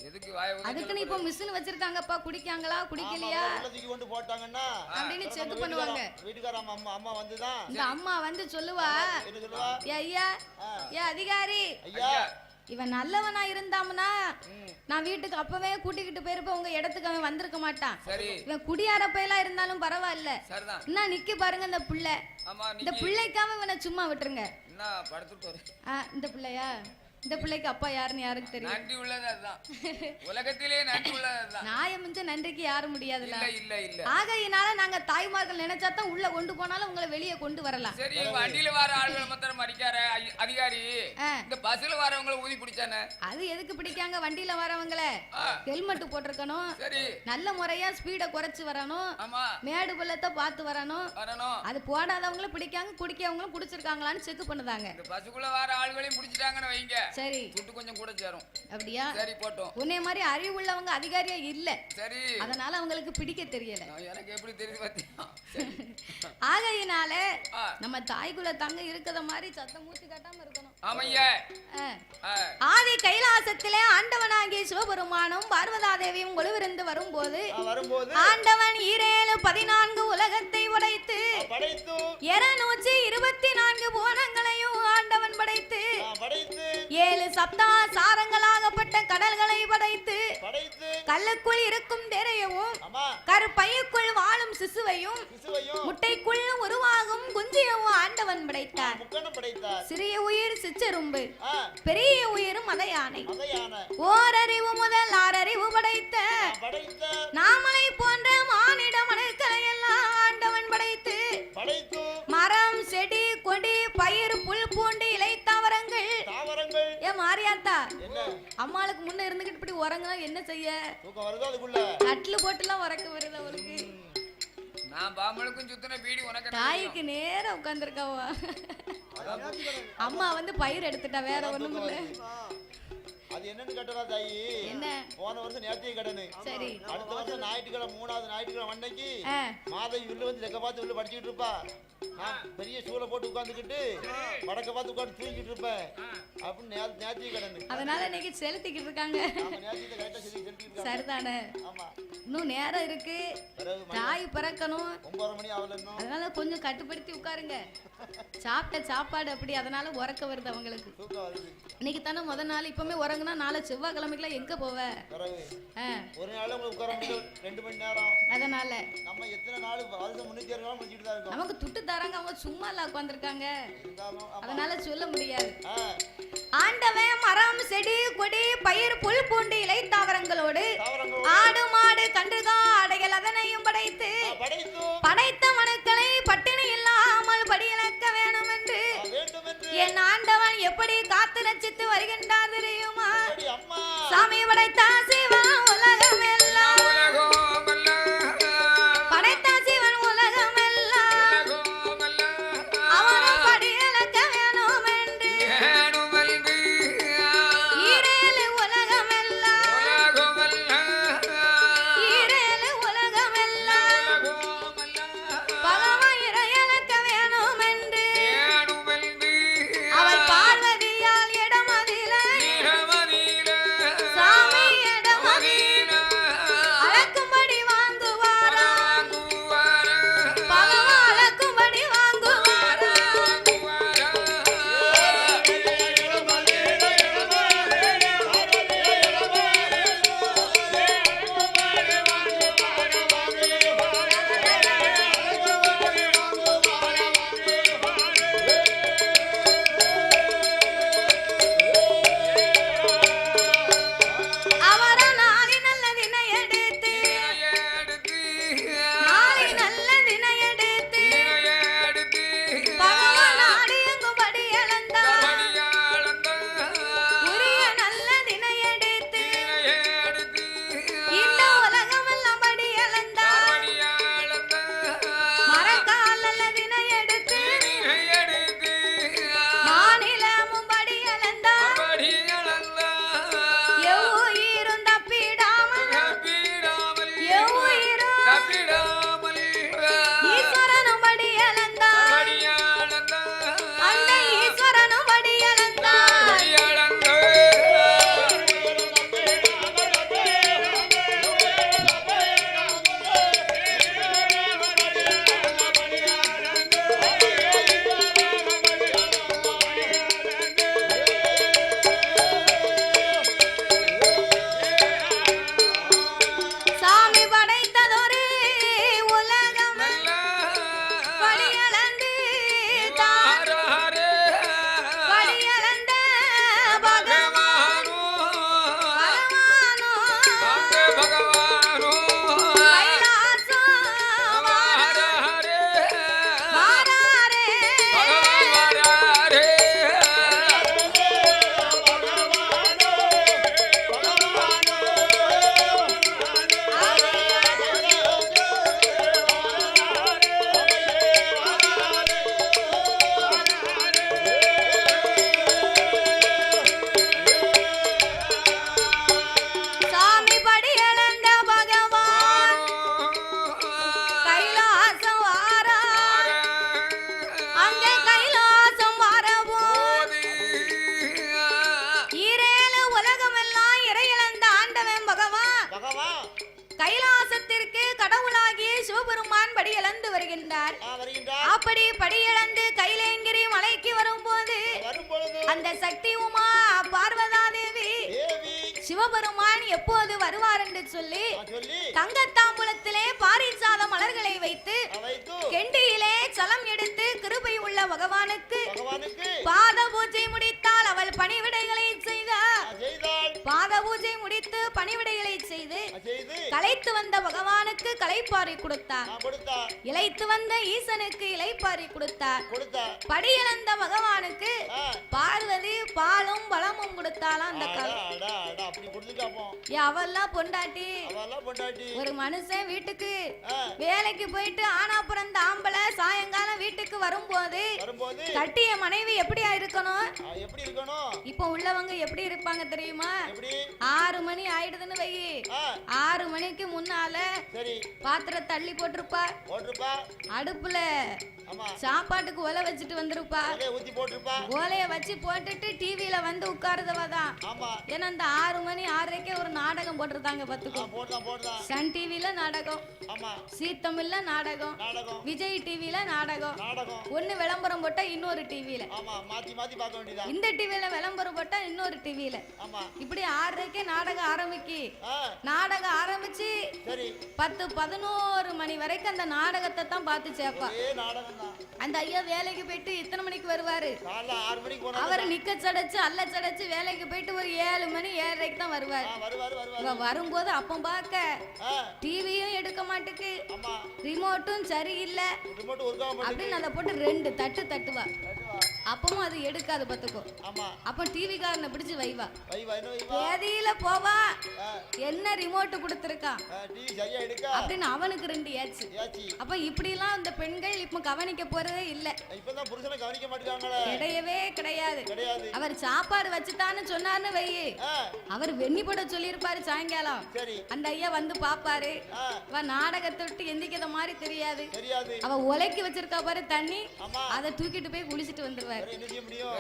எதுக்கு வாய
அதுக்குன்னு இப்ப மிஷின் வச்சிருக்காங்கப்பா, குடிக்காங்களா குடிக்கலையா
தூக்கி கொண்டு போட்டாங்கன்னா
அப்படின்னு செக் பண்ணுவாங்க.
வீட்டுக்கார அம்மா வந்துதான்
இந்த அம்மா வந்து சொல்லுவா,
என்ன சொல்லுவா?
ஐயா ஏ அதிகாரி,
ஐயா
இவன் நல்லவனா இருந்தாம்னா நான் வீட்டுக்கு அப்பவே கூட்டிக்கிட்டு போயிருப்ப உங்க இடத்துக்கு அவன் வந்திருக்க மாட்டான்.
சரி
இவன் குடியார பையலா இருந்தாலும் பரவாயில்ல.
சரிதான்.
என்ன நிக்க பாருங்க இந்த புள்ள,
ஆமா
இந்த பிள்ளைக்காம இவனை சும்மா விட்டுருங்க.
என்ன படுத்துட்டு போற?
இந்த பிள்ளையா, இந்த பிள்ளைக்கு அப்பா யாருன்னு யாருக்கு தெரியும்?
நன்றி உள்ளது அதுதான். உலகத்திலே நன்றி உள்ளது அதுதான்.
நாய மிஞ்ச நன்றிக்கு யாரும் முடியாதுல்ல.
இல்ல
ஆகையினால நாங்க தாய்மார்கள் நினைச்சாதான் உள்ள கொண்டு போனாலும் உங்களை வெளியே கொண்டு வரலாம்.
சரி, வண்டியில வர ஆளுகளை மாத்திரம் மடிக்கார அதிகாரி இந்த பஸ்ல வரவங்களை ஊதி பிடிச்சானே,
அது எதுக்கு பிடிக்காங்க? வண்டியில வரவங்கள ஹெல்மெட் போட்டிருக்கணும்,
சரி
நல்ல முறையா ஸ்பீட குறைச்சு வரணும்,
ஆமா
மேடு பள்ளத்தை பார்த்து வரணும்.
வரணும்.
அது போடாதவங்கள பிடிக்காங்க, குடிக்கவங்களும் குடிச்சிருக்காங்களான்னு செக் பண்ணுதாங்க.
இந்த பஸ்ஸுக்குள்ள வர ஆளுகளையும் பிடிச்சிட்டாங்கன்னு வைங்க,
சரி
துட்டு கொஞ்சம் கூட சேரும்.
அப்படியா?
சரி போட்டோம்.
உன்னை மாதிரி அறிவு உள்ளவங்க அதிகாரியா இல்ல,
சரி
அதனால அவங்களுக்கு பிடிக்க தெரியல.
எனக்கு எப்படி தெரியுது பாத்தியா?
ஆகையினால நம்ம தாய்குல தங்க இருக்கிற மாதிரி சத்தம் மூச்சு காட்டாம இருக்கணும்.
ஆமையா.
ஆதி கைலாசத்திலே ஆண்டவனாகிய சிவபெருமானும் பார்வதாதேவியும் கொலுவிருந்து வரும்போது ஆண்டவன் 14 உலகத்தை உடைத்து 224 புவனங்களையும் ஆண்டவன் படைத்து 7 சப்தா சாரங்களாகப்பட்ட கடல்களை படைத்து கல்லுக்குள் இருக்கும் திரையவும் கருப்பையுக்குள் வாழும் சிசுவையும் முட்டைக்குள் உருவாகும் குஞ்சியவும் ஆண்டவன் படைத்தார். சிறிய உயிர் சிச்செரும்பு, பெரிய உயிர் மத யானை, ஓரறிவு முதல் 6 அறிவு படைத்த நாமலை போன்ற மானிட மனுக்களை எல்லாம் ஆண்டவன் படைத்து மரம் செடி கொடி பயிர் புல் பூண்டு இலை தாவரங்கள். ஏன் மாரியாத்தா, அம்மாளுக்கு முன்ன இருந்துகிட்டு இப்படி உறங்கினா என்ன செய்ய? கட்லு போட்டுலாம் உறக்க வருது அவளுக்கு.
நான் பாம்பளுக்கும் சுத்தின பீடி உனக்கு
தாய்க்கு நேரா உட்கார்ந்துருக்காவா. அம்மா வந்து பயிர் எடுத்துட்டா, வேற ஒண்ணும் இல்ல.
அது என்னன்னு கேட்டா தாயி, என்ன போன வருஷம் நேர்த்திய கடனு. சரி, அடுத்த வருஷம் ஞாயிற்றுக்கிழமை 3வது ஞாயிற்றுக்கிழமை அன்னைக்கு மாதவி உள்ள வந்து தெக்க பார்த்து உள்ள படிச்சுக்கிட்டு இருப்பா. நான் பெரிய சூளை போட்டு உட்கார்ந்துக்கிட்டு வடக்க பார்த்து உட்கார்ந்து தூங்கிட்டு இருப்பேன் அப்படின்னு நேர்த்திய கடனு. அதனால இன்னைக்கு செலுத்திக்கிட்டு இருக்காங்க. நேர்த்தியத்தை கரெக்டா செலுத்திக்கிட்டு இருக்காங்க. சரிதானே? ஆமா, இன்னும் நேரம் இருக்கு, தாய் பிறக்கணும், 9:30 மணி ஆகல இன்னும். அதனால கொஞ்சம் கட்டுப்படுத்தி உட்காருங்க. சாப்பிட்ட சாப்பாடு அப்படி, அதனால உறக்க வருது அவங்களுக்கு. இன்னைக்கு தானே முத நாள், இப்பவுமே உறங்குனா நாளை செவ்வாய்க்கிழமைக்குலாம் எங்க போவ? ஒரு நாள் உட்கார 2 மணி நேரம். அதனால நம்ம எத்தனை நாள் வருஷம் 360 நாள் முடிச்சிட்டு தான் இருக்கோம். நமக்கு துட்டு
உட்கார்ந்துட்டாங்க, அவங்க சும்மா இல்ல உட்கார்ந்துருக்காங்க, அதனால சொல்ல முடியாது. ஆண்டவன் மரம் செடி கொடி பயிர் புல் பூண்டு இலை தாவரங்களோடு ஆடு மாடு கன்றுகா அடைகள் அதனையும் படைத்து படைத்த மனுக்களை பட்டினி இல்லாமல் படியிழக்க வேணும் என்று என் ஆண்டவன் எப்படி காத்து ரட்சித்து வருகின்றார் தெரியுமா? சாமி படைத்தா சிவா உலகம் எல்லாம், படைத்தா சிவன் உலகம் எல்லாம், அவனும் படியிழக்க வேணும் என்று ஈரேழு உலகம் எல்லாம், ஈரேழு உலகம் எல்லாம் பகவான் இறையழக்க வேணும் என்று அவள் பார்வதியால் இடமதில சாமி இடமதில அளக்கும்படி வாங்குவாரா, பகவான் அளக்கும்படி வாங்குவாரா. அவர நாளை நல்ல தினை எடுத்து, நாளை நல்ல தினை எடுத்து பகவான் நாடு எங்கும்படி இழந்தார். உரிய நல்ல தினை எடுத்து இந்த உலகம் எல்லாம் படி இழந்தார். மரக்கால் நல்ல தினை எடுத்து மாநிலமும் படி இழந்தார். எவ்வுயிரும் தப்பிடாமல், எவ்வுயிரும் ஈஸ்வரனும் படி இழந்தார். அந்த ஈஸ்வரனும் படி இழந்தார். சாமி படைத்ததொரு உலகம் படியளந்து தான் படியளந்த பகவானோ கைலாசம் வாராரே. சாமி படியளந்த பகவான் கைலாசம் வாரார். அங்கே கைலாசம் வரவும் ஈரேழு உலகமெல்லாம் இறையிழந்த ஆண்டவன் பகவான் கைலாசத்திற்கு கடவுளாகிய சிவபெருமான் படி இழந்து வருகின்றார். அப்படி படியிழந்து கைலேங்கிரி மலைக்கு வரும்போது அந்த சக்தி உமா பார்வதா தேவி சிவபெருமான் எப்போது வருவார் என்று சொல்லி தங்கத்தாம்பூலத்திலே பாரிசாத மலர்களை வைத்து கெண்டியிலே சலம் எடுத்து கிருபை உள்ள பகவானுக்கு பாத பூஜை முடித்தால் அவள் பணிவிடைகளை செய்தார். பாத பூஜை முடித்து பணிவிடைகளை செய்து களைத்து வந்த பகவானுக்கு களைப்பாறை கொடுத்தார். இளைத்து வந்த ஈசனுக்கு இளைப்பாறை கொடுத்தார். படியிழந்த பகவானுக்கு பார்வதி பாலும் பலமும் கொடுத்தாலும் அந்த அவெல்லாம் பொண்டாட்டி. ஒரு மனுஷன் வீட்டுக்கு வேலைக்கு போயிட்டு ஆனா பிறந்த ஆம்பளை சாயங்காலம் வீட்டுக்கு வரும்போது கட்டிய மனைவி எப்படியா இருக்கணும்? இப்ப உள்ளவங்க எப்படி இருப்பாங்க தெரியுமா? 6 மணி ஆயிடுதுன்னு வை, 6 மணிக்கு முன்னால பாத்திரம் தள்ளி போட்டிருப்பா, அடுப்புல சாப்பாட்டுக்கு ஒலை வச்சுட்டு வந்திருப்பா, ஓலைய வச்சு போட்டுட்டு டிவில வந்து உட்காருதவாதான். ஏன்னா அந்த 6 மணி 6:30 ஒரு நாடகம் போட்டிருந்தாங்க பாத்துக்கோ. சன் டிவில நாடகம், சீ தமிழ்ல நாடகம், விஜய் டிவில நாடகம், ஒண்ணு விளம்பரம் போட்டா இன்னொரு டிவில, இந்த டிவில விளம்பரம் போட்டா இன்னொரு டிவில, இப்படி 6:30 மணிக்கே நாடகம் ஆரம்பிக்கு.
ஆ,
நாடகம் ஆரம்பிச்சு
சரி
10-11 மணி வரைக்கும் அந்த நாடகத்தை தான் பார்த்து சேப்பா.
ஒரே நாடகம் தான்.
அந்த ஐயா வேலைக்கு போயிட்டு இத்தனை மணிக்கு வருவாரு.
காலைல 6 மணிக்கு போனா
அவர் நிக்க சடைச்சு அல்ல சடைச்சு வேலைக்கு போயிட்டு ஒரு 7 மணி 7:30க்கு தான் வருவாரு. இவ வரும்போது அப்ப பார்க்க டிவியும் எடுக்க மாட்டுக்கு,
ஆமா
ரிமோட்டும் சரியில்லை
ரிமோட் ஒர்க் ஆக
அப்படின்னு அதை போட்டு 2 தட்டு தட்டுவா. அப்பவும் அது எடுக்காது பத்துக்கோ.
ஆமா
அப்ப டிவி காரனை பிடிச்சு வைவா.
வை வை நோ வை
தேதியில போவா, என்ன ரிமோட் கொடுத்திருக்கான்
டிவி சரியா எடுக்க
அப்படின்னு அவனுக்கு 2 ஏச்சு.
ஏச்சி
அப்ப இப்படிலாம் இந்த பெண்கள் இப்ப கவனிக்க போறதே இல்ல.
இப்பதான் புருஷனை கவனிக்க மாட்டாங்களே.
கிடையவே கிடையாது.
கிடையாது.
அவர் சாப்பாடு வச்சுட்டான்னு சொன்னார்னு வை, அவர் வெண்ணி போட சொல்லியிருப்பாரு சாயங்காலம்.
சரி
அந்த ஐயா வந்து பாப்பாரு. அவ நாடகத்தை விட்டு எந்திக்கிற மாதிரி தெரியாது.
தெரியாது.
அவ உலைக்கு வச்சிருக்கா பாரு தண்ணி,
ஆமா
அதை தூக்கிட்டு போய் குளிச்சிட்டு வந்துருவாரு.
வேற என்ன செய்ய முடியும்?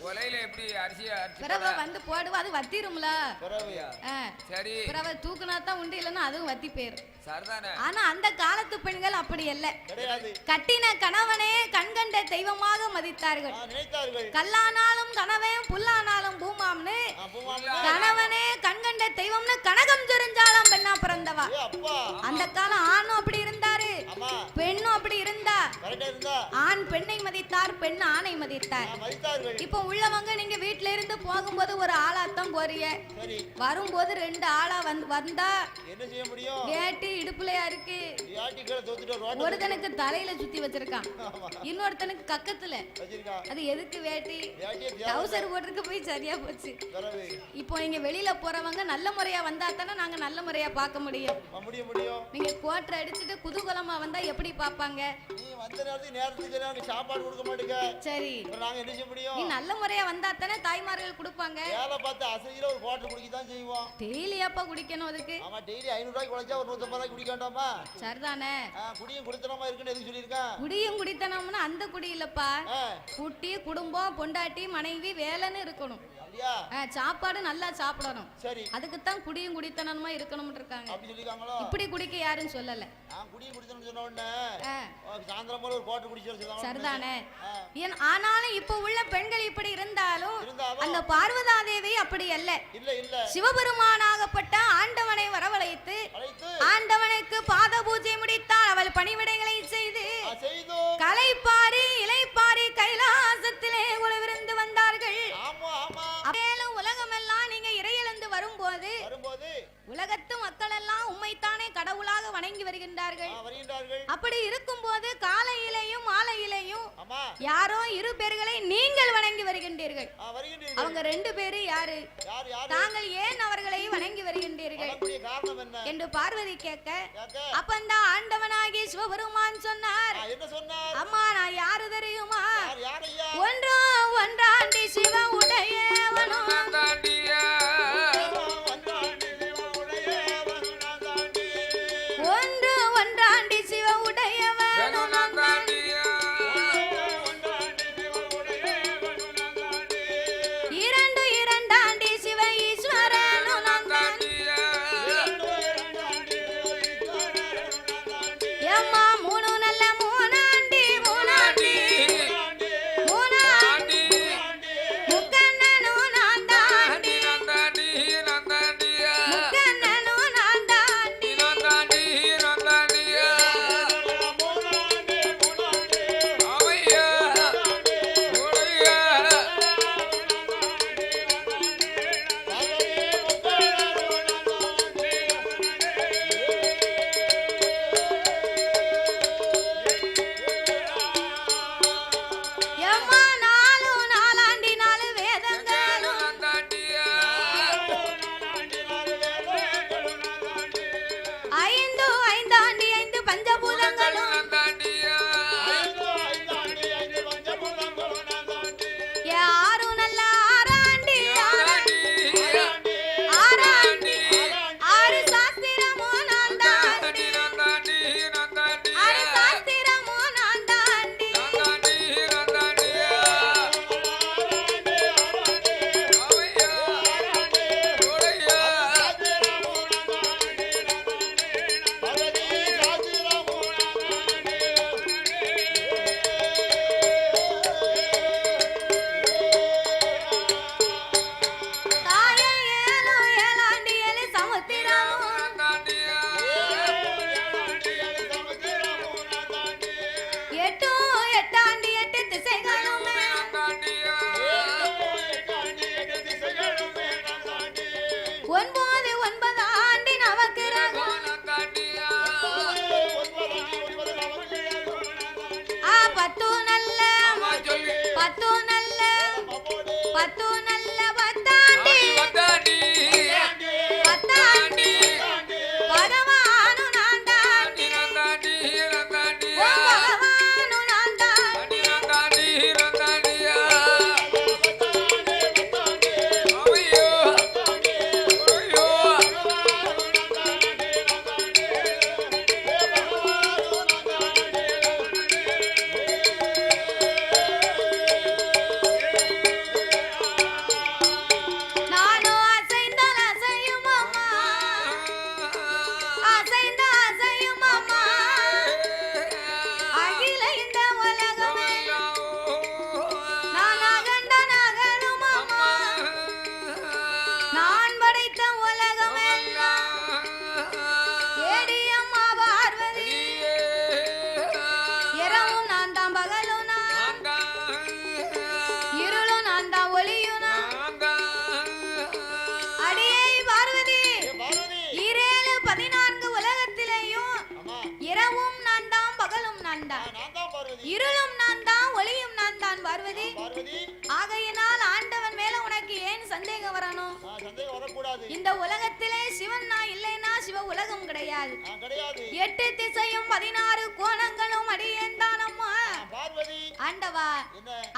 ஒலையில எப்படி அரிசி
பிறவ வந்து போடுவா, அது வத்திரும்ல.
பரவாயில்லையா?
சரி
பிறவ தூக்குனா தான் உண்டு, இல்லைன்னா அதுவும் வத்தி போயிரும்.
சரிதானே.
ஆனா அந்த காலத்து பெண்கள் அப்படி அல்ல.
கிடையாது.
கட்டின கணவனே கண்கண்ட தெய்வமாக மதித்தார்கள்.
நினைத்தார்கள்.
கல்லானாலும் கணவன் புல்லானாலும் பூமாம்னு
பூமாம்னா
கணவனே கண்கண்ட தெய்வம்னு கனகம் தெரிஞ்சாலும் பெண்ணா பிறந்தவா.
அப்பா
அந்த காலம் ஆணும் அப்படி இருந்தாரு,
ஆமா
பெண்ணும் அப்படி இருந்தா.
கரெக்டா இருந்தா
ஆண் பெண்ணை மதித்தார், பெண் ஆணை மதித்தார்.
மதித்தார்கள்.
இப்ப உள்ளவங்க நீங்க வீட்ல இருந்து போகும்போது ஒரு ஆளாத்தான் போறீங்க,
சரி
வரும்போது 2 ஆளா வந்தா
என்ன செய்ய முடியும்?
வேட்டி இடுப்புலயா இருக்கு,
யாட்டிகளை தோத்துட்டு ரோட்ல
ஒருத்தனுக்கு தலையில சுத்தி வச்சிருக்கான், இன்னொருத்தனுக்கு கக்கத்துல.
வச்சிருக்கா.
அது எதுக்கு வேட்டி?
யாட்டியே
டவுசர் போட்டுருக்கு போய் சரியா போச்சு.
வரவே
இப்போ நீங்க வெளியில போறவங்க நல்ல முறையா வந்தா தானே நாங்க நல்ல முறையா பார்க்க முடியும்.
முடியும்.
நீங்க கோட்டை அடிச்சுட்டு குதூகலமா வந்தா எப்படி பாப்பாங்க?
நீ வந்த நேரத்துக்கு நாங்க சாப்பாடு கொடுக்க மாட்டேங்க.
சரி
அப்புறம் நாங்க என்ன செய்ய முடியும்?
நீ நல்ல முறையா வந்தா தானே தாய்மார்கள் கொடுப்பாங்க.
வேலை பார்த்து அசையில ஒரு குவார்டர் குடிக்க தான் செய்வோம்.
டெய்லி அப்பா குடிக்கணும் அதுக்கு.
ஆமா டெய்லி 500 ரூபாய்க்கு உழைச்சா ஒரு 150 ரூபாய்க்கு குடிக்க வேண்டாமா?
சரிதானே.
குடியும் குடித்தனமா இருக்குன்னு எதுக்கு சொல்லியிருக்கேன்?
குடியும் குடித்தனம்னா அந்த குடி இல்லப்பா, குட்டி குடும்பம் பொண்டாட்டி மனைவி வேலைன்னு இருக்கணும். சாப்பாடு நல்லா சாப்பிடணும்.
சரி
அதுக்கு தான் குடியும் குடித்தனமா இருக்கணும் இருக்காங்க.
அப்படி சொல்லிருக்காங்களோ?
இப்படி குடிக்க யாரும் சொல்லல.
நான் குடியும் குடித்தனம் சொன்ன உடனே சாயந்தரம் போல ஒரு குவார்டர் குடிச்சு சொல்லுவாங்க.
சரிதானே. ஆனாலும் இப்ப உள்ள பெண்கள் இப்படி இருந்தாலும் அந்த பார்வதா தேவி அப்படி அல்ல.
இல்ல இல்ல
சிவபெருமானாகப்பட்ட ஆண்டவனை வரவழைத்து ஆண்டவனுக்கு பாத பூஜை முடித்தால் அவள் பணிவிடைகளை செய்து கலைப்பாரி இலைப்பாரி கைலாசத்திலே உழவிருந்து வந்தார்கள். மேலும் உலகமெல்லாம் நீங்க இறையிழந்து வரும்போது உலகத்து மக்கள் எல்லாம் உம்மைத்தானே கடவுளாக வணங்கி வருகின்றார்கள். அப்படி இருக்கும்போது காலையிலையும் மாலையிலையும் யாரோ 2 பேர்களை நீங்கள் வணங்கி வருகின்றீர்கள். அவங்க 2 பேரு யாரு? தாங்கள் ஏன் அவர்களை வணங்கி வருகின்றீர்கள் என்று பார்வதி கேட்க, அப்பந்தான் ஆண்டவனாகி சிவபெருமான் சொன்னார், அம்மா நான் யாரு தெரியுமா? ஒன்றாண்டி சிவ உடையவனும் ஒன்றாண்டி சிவ உடையவனும் இரண்டாண்டி சிவ ஈஸ்வரனும் எம்மா 3 நல்ல 3ஆண்டி முக்கண்ணனும் நான் தாண்டி அசைந்த அசையும் அம்மா அகில இந்த உலகமே நான் அகண்ட நகலும் அம்மா நான் படைத்த உலகமே ஏடி அம்மா பார்வதி இரவும் நான் தான் பகலும் நான் இருளும் நான் தான் ஒளியும் நான் அடியே பார்வதி ஈரேழு 14 உலகத்திலேயும் இரவும் நான் தான் பகலும் நான் தான் இருளும் நான் தான் ஒளியும் நான் தான் பார்வதி ஆகையினால் ஆண்டவன் மேல உனக்கு ஏன் சந்தேகம் வரணும் இந்த உலகத்திலே சிவன் நான் இல்லைன்னா சிவ உலகம் கிடையாது 8 திசையும் 16 கோணங்களும் அடியேன் தானம்மா ஆண்டவா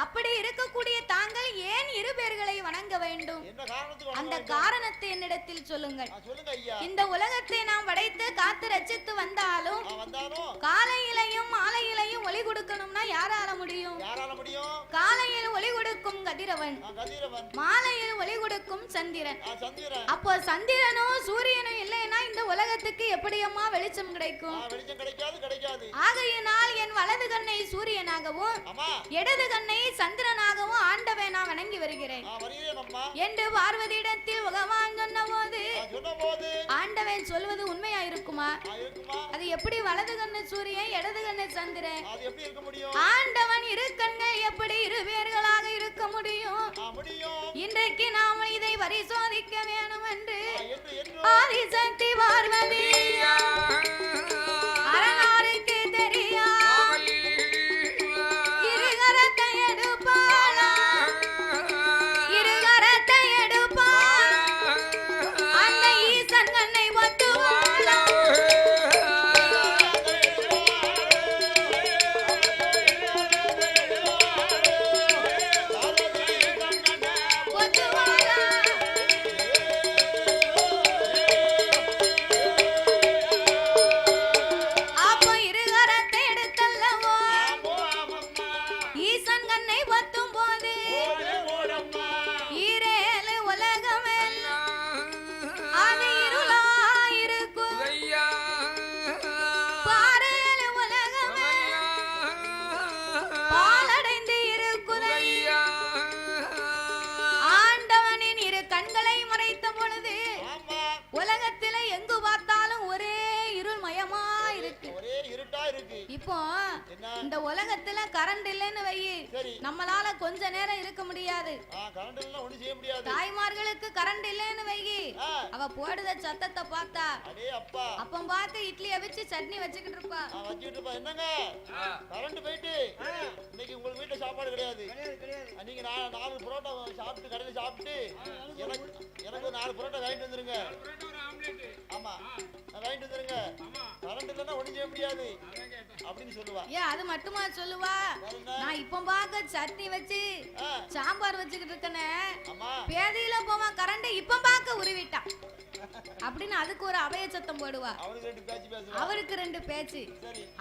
அப்படி இருக்கக்கூடிய தாங்கள் ஏன் இரு பேர்களை வணங்க வேண்டும் அந்த காரணத்தை என்னிடத்தில் சொல்லுங்கள் இந்த உலகத்தை நாம் படைத்து காத்து ரச்சித்து வந்தாலும் காலையிலையும் மாலையிலையும் ஒளி கொடுக்கணும்னா யாரால முடியும் காலையில் ஒளி கொடுக்கும் கதிரவன் மாலையில் ஒளி கொடுக்கும் சந்திரன் அப்போ சந்திரனும் சூரியனும் இல்லைன்னா இந்த உலகத்துக்கு எப்படியம்மா வெளிச்சம் கிடைக்கும் ஆகையினால் என் வலது கண்ணை சூரியனாகவும் இடது கண்ணை சந்திரனாகவும் ஆண்டவை நான் வணங்கி வருகிறேன் என்று பார்வதியிடத்தில் பகவான் சொன்னபோது ஆண்டவன் சொல்வது உண்மையா இருக்குமா அது எப்படி வலது கண்ணு சூரியன் இடது கண்ணு சந்திரன் ஆண்டவன் இரு கண்கள் எப்படி இரு பேர்களாக இருக்க முடியும் இன்றைக்கு நாம் இதை பரிசோதிக்க வேணும் என்று ஆதிசக்தி பார்வதி அரணாருக்கு தெரியா இருகரத்தை எடுப்பாளா இருகரத்தை எடுப்பாள் அந்த ஈசன் கண்ணை ஒத்துவாளா அப்போ இருகரத்தை எடுத்தல்லவோ ஈசன் கண்ணை ஒத்தும் போது ஈரேழு உலகமே அது இருளாயிருக்கும் பாரேழு உலகமே பாலடைந்து இருக்குதையா ஆண்டவனின் இரு கண்களை மறைத்த பொழுது உலகத்தில எங்கு பார்த்தாலும் ஒரே இருள் மயமா இருக்கு இப்போ இந்த உலகத்துல கரண்ட் இல்லைன்னு வை நம்மளால கொஞ்ச நேரம் இருக்க முடியாது தாய்மார்களுக்கு கரண்ட் இல்லைன்னு வை அவ போடுத சத்தத்தை பார்த்தா அப்ப பார்த்து இட்லி அவிச்சு சட்னி வச்சுக்கிட்டு இருப்பா
என்னங்க கரண்ட் போயிட்டு இன்னைக்கு உங்க வீட்டுல சாப்பாடு கிடையாது நீங்க 4 புரோட்டா சாப்பிட்டு கடையில சாப்பிட்டு எனக்கு 4 புரோட்டா வாங்கிட்டு வந்துருங்க ஆமா வாங்கிட்டு வந்துருங்க கரண்ட் இல்லைன்னா ஒண்ணும் செய்ய முடியாது அப்படின்னு சொல்லுவா
ஏன் அது மட்டுமா சொல்லுவா நான் இப்ப பாக்க சட்னி வச்சு சாம்பார் வச்சுக்கிட்டு இருக்கனே பேதியில போவா கரண்ட் இப்ப பாக்க உருவிட்டான் அப்படின்னு அதுக்கு ஒரு அபய சத்தம் போடுவா அவருக்கு 2 பேச்சு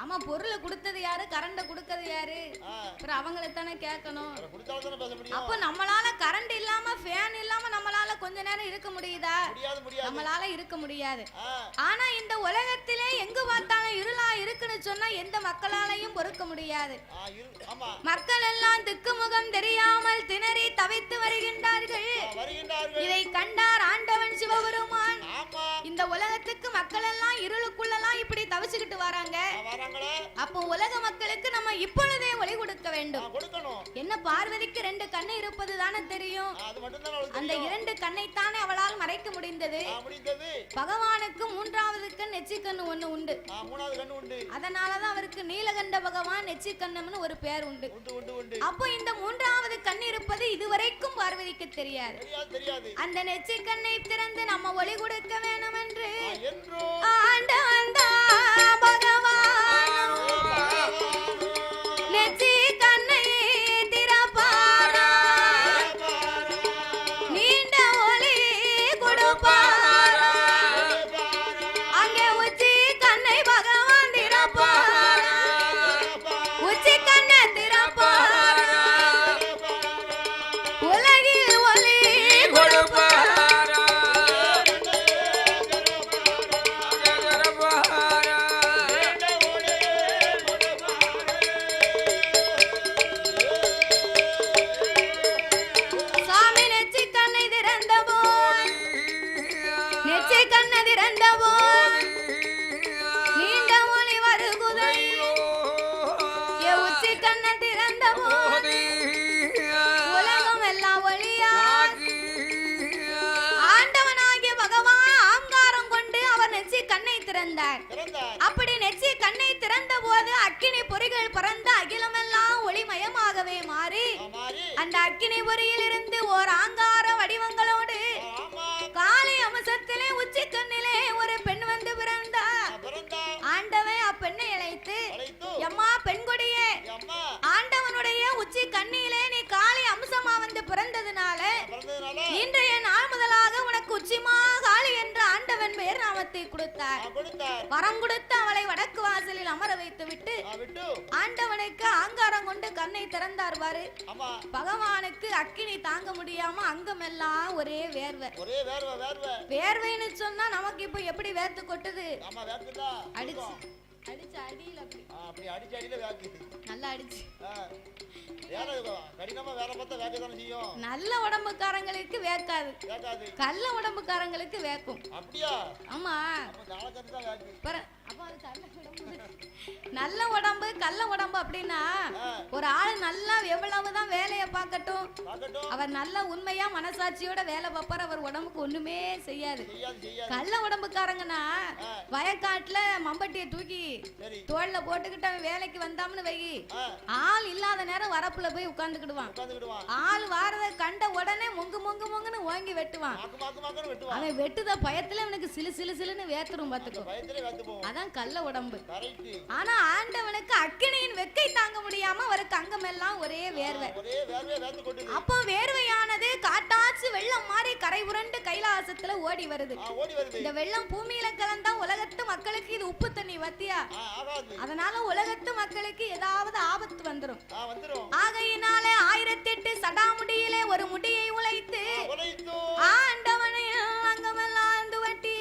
ஆமா பொருளை கொடுத்தது யாரு கரண்ட கொடுத்தது யாரு அப்புறம் அவங்கள தானே கேட்கணும் அப்ப நம்மளால கரண்ட் இல்லாம ஃபேன் இல்லாம நம்மளால கொஞ்ச நேரம் இருக்க முடியுதா நம்மளால இருக்க முடியாது ஆனா இந்த உலகத்திலே எங்கு பார்த்தாலும் இருளா இருக்குன்னு சொன்னா எந்த மக்களாலையும் பொறுக்க முடியாது மக்கள் எல்லாம் திக்குமுகம் தெரியாமல் திணறி தவித்து வருகின்றார்கள் இதை கண்டார் ஆண்டவன் சிவபெருமான் இந்த உலகத்துக்கு மக்கள் எல்லாம் இருளுக்குள்ளலாம் இப்படி தவிச்சுக்கிட்டு வராங்க அப்போ உலக மக்களுக்கு நம்ம இப்பொழுதே ஒளி கொடுக்க வேண்டும் என்ன பார்வதிக்கு 2 கண்ணு இருப்பது தானே தெரியும் அந்த 2 கண்ணை தானே அவளால் மறைக்க முடிந்தது பகவானுக்கு 3வது கண் நெச்சிக்கண்ணு ஒண்ணு உண்டு அதனாலதான் அவருக்கு நீலகண்ட பகவான் நெச்சிக்கண்ணம்னு ஒரு பேர் உண்டு அப்போ இந்த 3வது கண் இருப்பது இதுவரைக்கும் பார்வதிக்கு தெரியாது அந்த நெச்சிக்கண்ணை திறந்து நம்ம ஒளி கொடுக்க வேணும் என்று ஆண்டவன் தான் பகவான் நெச்சி கண்ணை திறப்பாரா நீண்ட ஒளி கொடுப்பாரா அங்கே உச்சி கண்ணை பகவான் திறப்பாரா உச்சி கண்ணை திறப்பாரா உலகில் ஒளி கொடுப்பாரா திறந்தார். அப்படி நெற்றி கண்ணை திறந்த போது அக்கினி பொறிகள் பறந்த அகிலமெல்லாம் ஒளிமயமாகவே மாறி அந்த அக்கினி பொறியில் இருந்து ஓர் ஆங்கார வடிவங்களோடு காளி அம்சத்திலே உச்சி கண்ணிலே ஒரு பெண் வந்து பிறந்தார். ஆண்டவன் அப்பெண்ணை அழைத்து எம்மா பெண்கொடியே, ஆண்டவனுடைய உச்சி கண்ணிலே நீ காளி அம்சமா வந்து பிறந்ததுனால இன்றைய நாள் முதலாக உனக்கு உச்சிமா காளி என்ற ஆண்டவன் பெயர் நாமத்தை கொடுத்தார். வரம் கொடுத்து அவளை வடக்கு வாசலில் அமர வைத்து விட்டு ஆண்டவனுக்கு ஆங்காரம் கொண்டு கண்ணை திறந்தார். பாரு, பகவானுக்கு அக்கினி தாங்க முடியாம அங்கமெல்லாம் ஒரே வேர்வை. வேர்வைன்னு சொன்னா நமக்கு இப்ப எப்படி வேர்த்து கொட்டுது? அடிச்சு அடிச்சு அடியில அப்படி அடிச்சு அடியில வேர்க்குது. நல்லா அடிச்சு நல்ல உடம்புக்காரங்களுக்கு வேர்க்காது, கள்ள உடம்புக்காரங்களுக்கு வேர்க்கும். ஆமா, நல்ல உடம்பு கள்ள உடம்பு அப்படின்னா ஒரு ஆள் நல்லா எவ்வளவுதான் வேலையை பார்க்கட்டும், அவர் நல்ல உண்மையா மனசாட்சியோட வேலை பார்ப்பார், அவர் உடம்புக்கு ஒண்ணுமே செய்யாது. கள்ள உடம்புக்காரங்கன்னா வயக்காட்டுல மம்பட்டியை தூக்கி தோல்ல போட்டுக்கிட்டு அவன் வேலைக்கு வந்தாம்னு வை, ஆள் இல்லாத நேரம் வரப்புல போய் உட்கார்ந்துக்கிடுவான். ஆள் வாரத கண்ட உடனே முங்கு முங்கு முங்குன்னு ஓங்கி வெட்டுவான். அவன் வெட்டுத பயத்துல அவனுக்கு சிலு சிலு சிலுன்னு வேத்துரும் பாத்துக்கும். அதான் கள்ள உடம்பு. ஆனா ஆண்டவனுக்கு அக்கினியின் வெக்கை தாங்க முடியாம அவருக்கு அங்கமெல்லாம் ஒரே வேர்வை. அப்போ வேர்வையானது காட்டாச்சு வெள்ளம் மாறி கரை உருண்டு கைலாசத்துல ஓடி வருது. இந்த வெள்ளம் பூமியில கலந்தா உலகத்து மக்களுக்கு இது உப்பு தண்ணி வத்தியா, அதனால உலகத்து மக்களுக்கு ஏதாவது ஆபத்து வந்துரும். ஆகையினால 1008 சடாமுடியிலே ஒரு முடியை உழைத்து ஆண்டவனை அங்கமெல்லாம் துவட்டி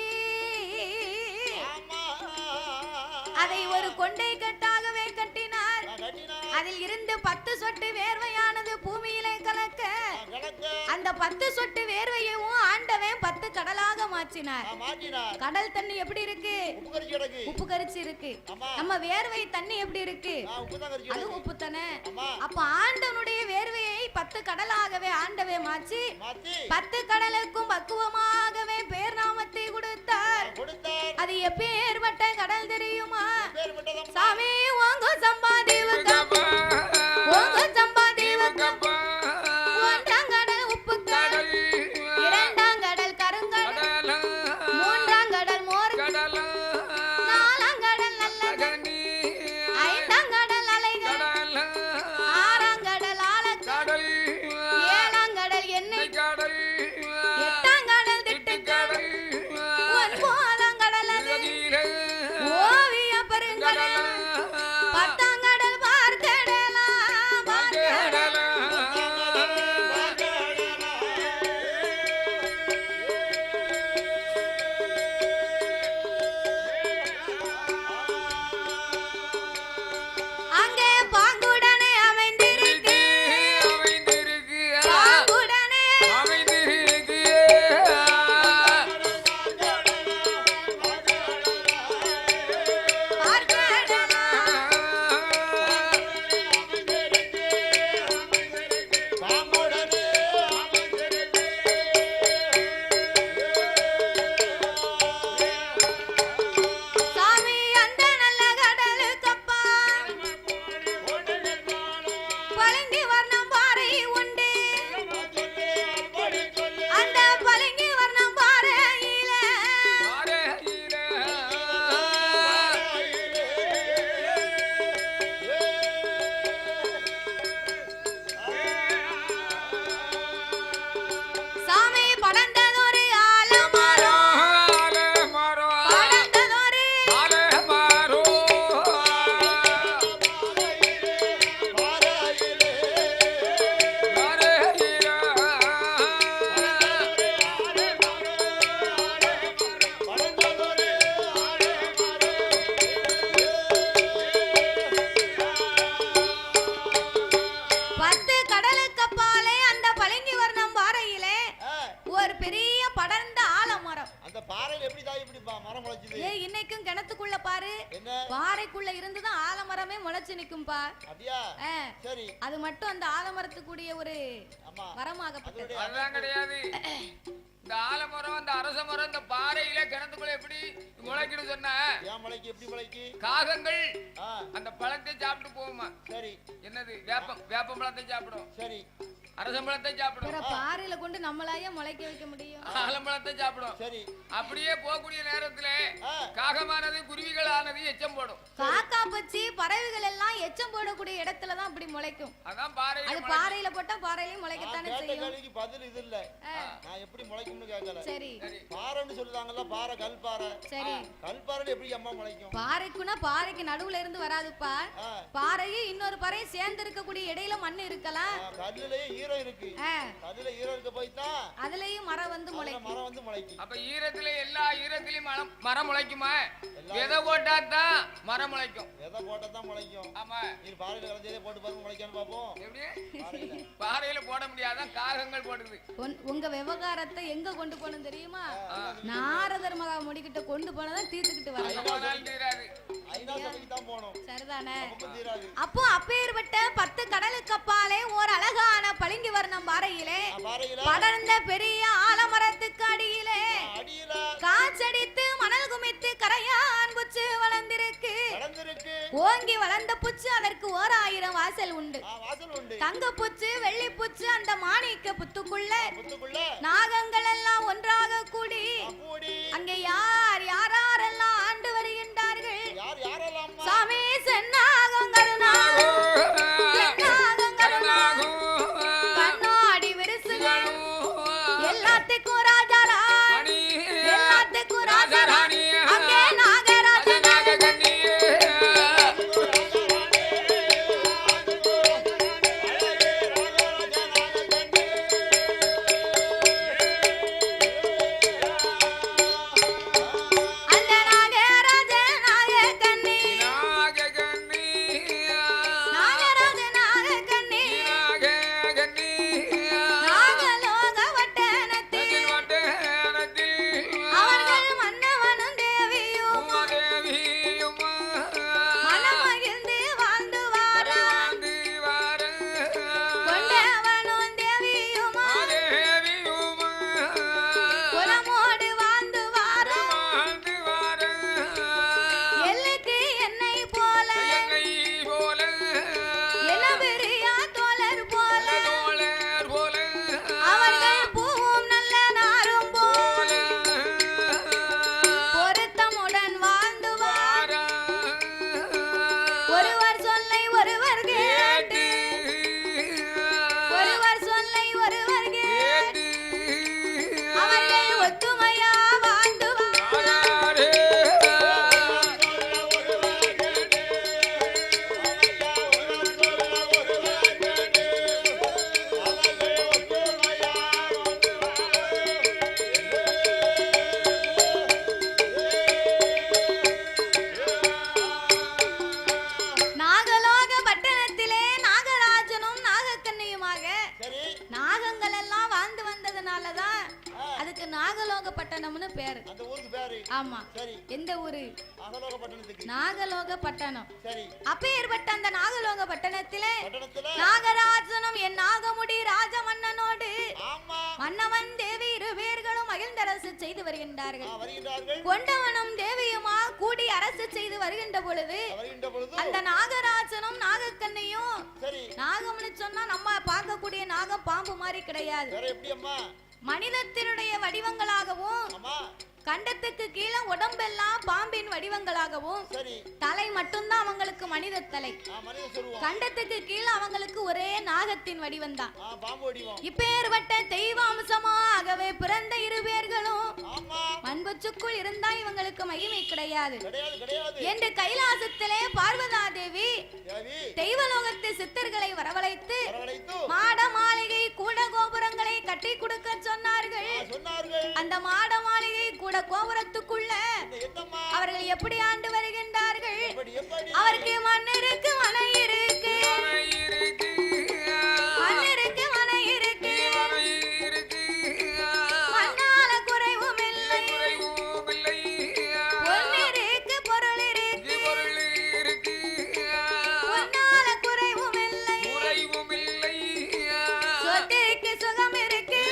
அதை ஒரு கொண்டை கட்டாகவே கட்டினார். அதில் இருந்து 10 சொட்டு வேர்வையானது பூமியிலே கலக்க அந்த 10 சொட்டு வேர்வையவும் ஆண்டவன் 10 கடலாக மாற்றினார். கடல் தண்ணி எப்படி இருக்கு? உப்பு கரிச்சு இருக்கு. நம்ம வேர்வை தண்ணி எப்படி இருக்கு? அது உப்பு தானே. அப்ப ஆண்டவனுடைய வேர்வையை 10 கடலாகவே ஆண்டவே மாற்றி 10 கடலுக்கும் பக்குவமாகவே பேர் நாமத்தை கொடுத்தார். அது எப்பேற்பட்ட கடல் தெரியுமா? சாமி ஓங்க சம்பாதேவ கப்பா, ஓங்க சம்பாதேவ கப்பா, ஒன்றாம் கடல் உப்பு கடல், இரண்டாம் கடல் கருங்கடல், மூன்றாம் கடல் மோர் கடல், நாலாம் கடல் நல்ல கடல், ஐந்தாம் கடல் அலைகள், ஆறாம் கடல் ஆழக்கடல், ஏழாம் கடல் எண்ணெய் கடல், எட்டாம் கடல் திட்டு கடல், ஒன்பதாம் கடல் அது ஓவிய பெருங்கடல், 10ஆம் கடல் பார்க்கடலா பார்க்கடலா. அங்கே பாங்குடனே அமைந்திருக்கு, பாங்குடனே பார்க்கடலா. சாமி அந்த நல்ல கடலுக்கப்பா பளிங்கு வர்ணம் பாறை உண்டு. அந்த பளிங்கு வர்ணம் பாறையில சாமி படர்ந்ததொரு ஆலமரம், படர்ந்ததொரு பத்து கடலுக்கு அப்பாலே அந்த பளிங்கு வர்ணம் பாறையிலே ஒரு பெரிய படர்ந்த ஆலமரம்.
அந்த பாறையில எப்படி தாய் இப்படி மரம் முளைச்சது?
இன்னைக்கும் கிணத்துக்குள்ள பாரு, பாறைக்குள்ள இருந்துதான் ஆலமரமே முளைச்சு நிக்கும்பா.
அப்படியா? சரி.
அது மட்டும் அந்த ஆலமரத்துக்குரிய ஒரு வரமாகப்பட்டது.
அதெல்லாம் கிடையாது. இந்த ஆலமரம் அந்த அரச மரம் இந்த பாறையில கிணத்துக்குள்ள எப்படி முளைக்குன்னு சொன்ன
ஏன் முளைக்கு எப்படி முளைக்கு
காகங்கள் அந்த பழத்தை சாப்பிட்டு போகுமா
சரி
என்னது வேப்ப பழத்தை சாப்பிடும்
சரி
அரசம்பழத்தை சாப்பிடும்
பாறையில கொண்டு நம்மளாயே முளைக்க வைக்க முடியும்
ஆலம்பழத்தை சாப்பிடும்
சரி
அப்படியே போகக்கூடிய நேரத்துல காகமானது குருவிகள் ஆனது எச்சம் போடும்
காக்கா பச்சி பறவைகள் எல்லாம் எச்சம் போடக்கூடிய இடத்துலதான் அப்படி முளைக்கும்
அதான் பாறை
அது பாறையில போட்டா பாறையிலயும் முளைக்கத்தானே செய்யும்
கேள்விக்கு பதில் இது இல்ல நான் எப்படி முளைக்கும்னு கேட்கல
சரி
பாறைன்னு சொல்லுவாங்கல்ல பாறை கல் பாறை
சரி
கல் பாறை எப்படி அம்மா முளைக்கும்
பாறைக்குன்னா பாறைக்கு நடுவுல இருந்து வராதுப்பா பாறையும் இன்னொரு பாறையும் சேர்ந்து இருக்கக்கூடிய இடையில மண் இருக்கலாம்
கல்லுலயே ஈரம் இருக்கு கல்லுல ஈரம் இருக்க போய் தான்
அதுலயும் மரம் வந்து முளைக்கும்
அப்ப ஈரத்துல எல்லா ஈரத்திலயும் மரம் முளைக்குமா விதை போட்டா தான் மரம் முளைக்கும்
விதை போட்டா தான் முளைக்கும்
ஆமா
நீ பாறையில கலந்தே போட்டு பாருங்க முளைக்கான்னு பாப்போம்
எப்படி பாறையில போட முடியாதான் காகங்கள் போடுது
உங்க விவகாரத்தை எங்க கொண்டு போகணும் தெரியுமா நாரதர் மகா முடிக்கிட்ட கொண்டு போனதான் தீர்த்துக்கிட்டு வரலாம் சரிதானே அப்போ அப்பேற்பட்ட 10 கடலுக்கு அப்பாலே ஒரு அழகான பளிங்கு வர்ணம் பாறையிலே படர்ந்த பெரிய ஆலமரத்துக்கு அடியிலே காய்ச்சடித்து மணல் குமித்து கரையான் புச்சு வளர்ந்திருக்கு ஓங்கி வளர்ந்த புச்சு அதற்கு 1000 வாசல் உண்டு தங்க புச்சு வெள்ளி புச்சு அந்த மாணிக்க புத்துக்குள்ள நாகங்கள் எல்லாம் ஒன்றாக கூடி அங்கே யாரெல்லாம் ஆண்டு வருகின்றார்கள் சாமி சென்னாகங்கள் கண்ணாடி விரிசுகள் எல்லாத்துக்கும் ராஜாராணி எல்லாத்துக்கும் ராஜாராணி அங்கே நாகராஜன் ஆமா எந்த ஊரு நாகலோக பட்டணம் அப்பேற்பட்ட அந்த நாகலோக பட்டணத்திலே நாகராஜனும் என் நாகமுடி ராஜமன்னனோடு மன்னவன் தேவி இருவேர்களும் மகிழ்ந்தரசு செய்து வருகின்றார்கள் கொண்டவனும் தேவியுமா கூடி அரசு செய்து வருகின்ற பொழுது அந்த நாகராஜனும் நாகக்கண்ணையும் நாகம்னு சொன்னா நம்ம பார்க்கக்கூடிய நாக பாம்பு மாதிரி கிடையாது மனிதத்தினுடைய வடிவங்களாகவும் கண்டத்துக்கு கீழே உடம்பெல்லாம் பாம்பின் வடிவங்களாகவும் தலை மட்டும்தான் அவங்களுக்கு மனித தலை கண்டத்துக்கு கீழே அவங்களுக்கு ஒரே நாகத்தின் வடிவம் தான் இப்பேற்பட்ட தெய்வாம்சமாகவே பிறந்த இருவேர்களும் மண்புச்சுக்குள் இருந்தா இவங்களுக்கு மகிமை கிடையாது என்று கைலாசத்திலே பார்வதா தேவி தெய்வலோகத்து சித்தர்களை வரவழைத்து மாட மாளிகை கூட கோபுரங்களை கட்டி கொடுக்க சொன்னார்கள் அந்த மாட மாளிகை கூட கோபுரத்துக்குள்ள அவர்கள் எப்படி ஆண்டு வருகின்றார்கள் அவருக்கு மண் இருக்கு மனை இருக்கு மண் இருக்கு மனை இருக்கு மண்ணால குறைவும் இல்லை பொன்னிருக்கு பொருள் இருக்கு பொன்னால குறைவும் இல்லை சொத்திற்கு சுகம் இருக்கு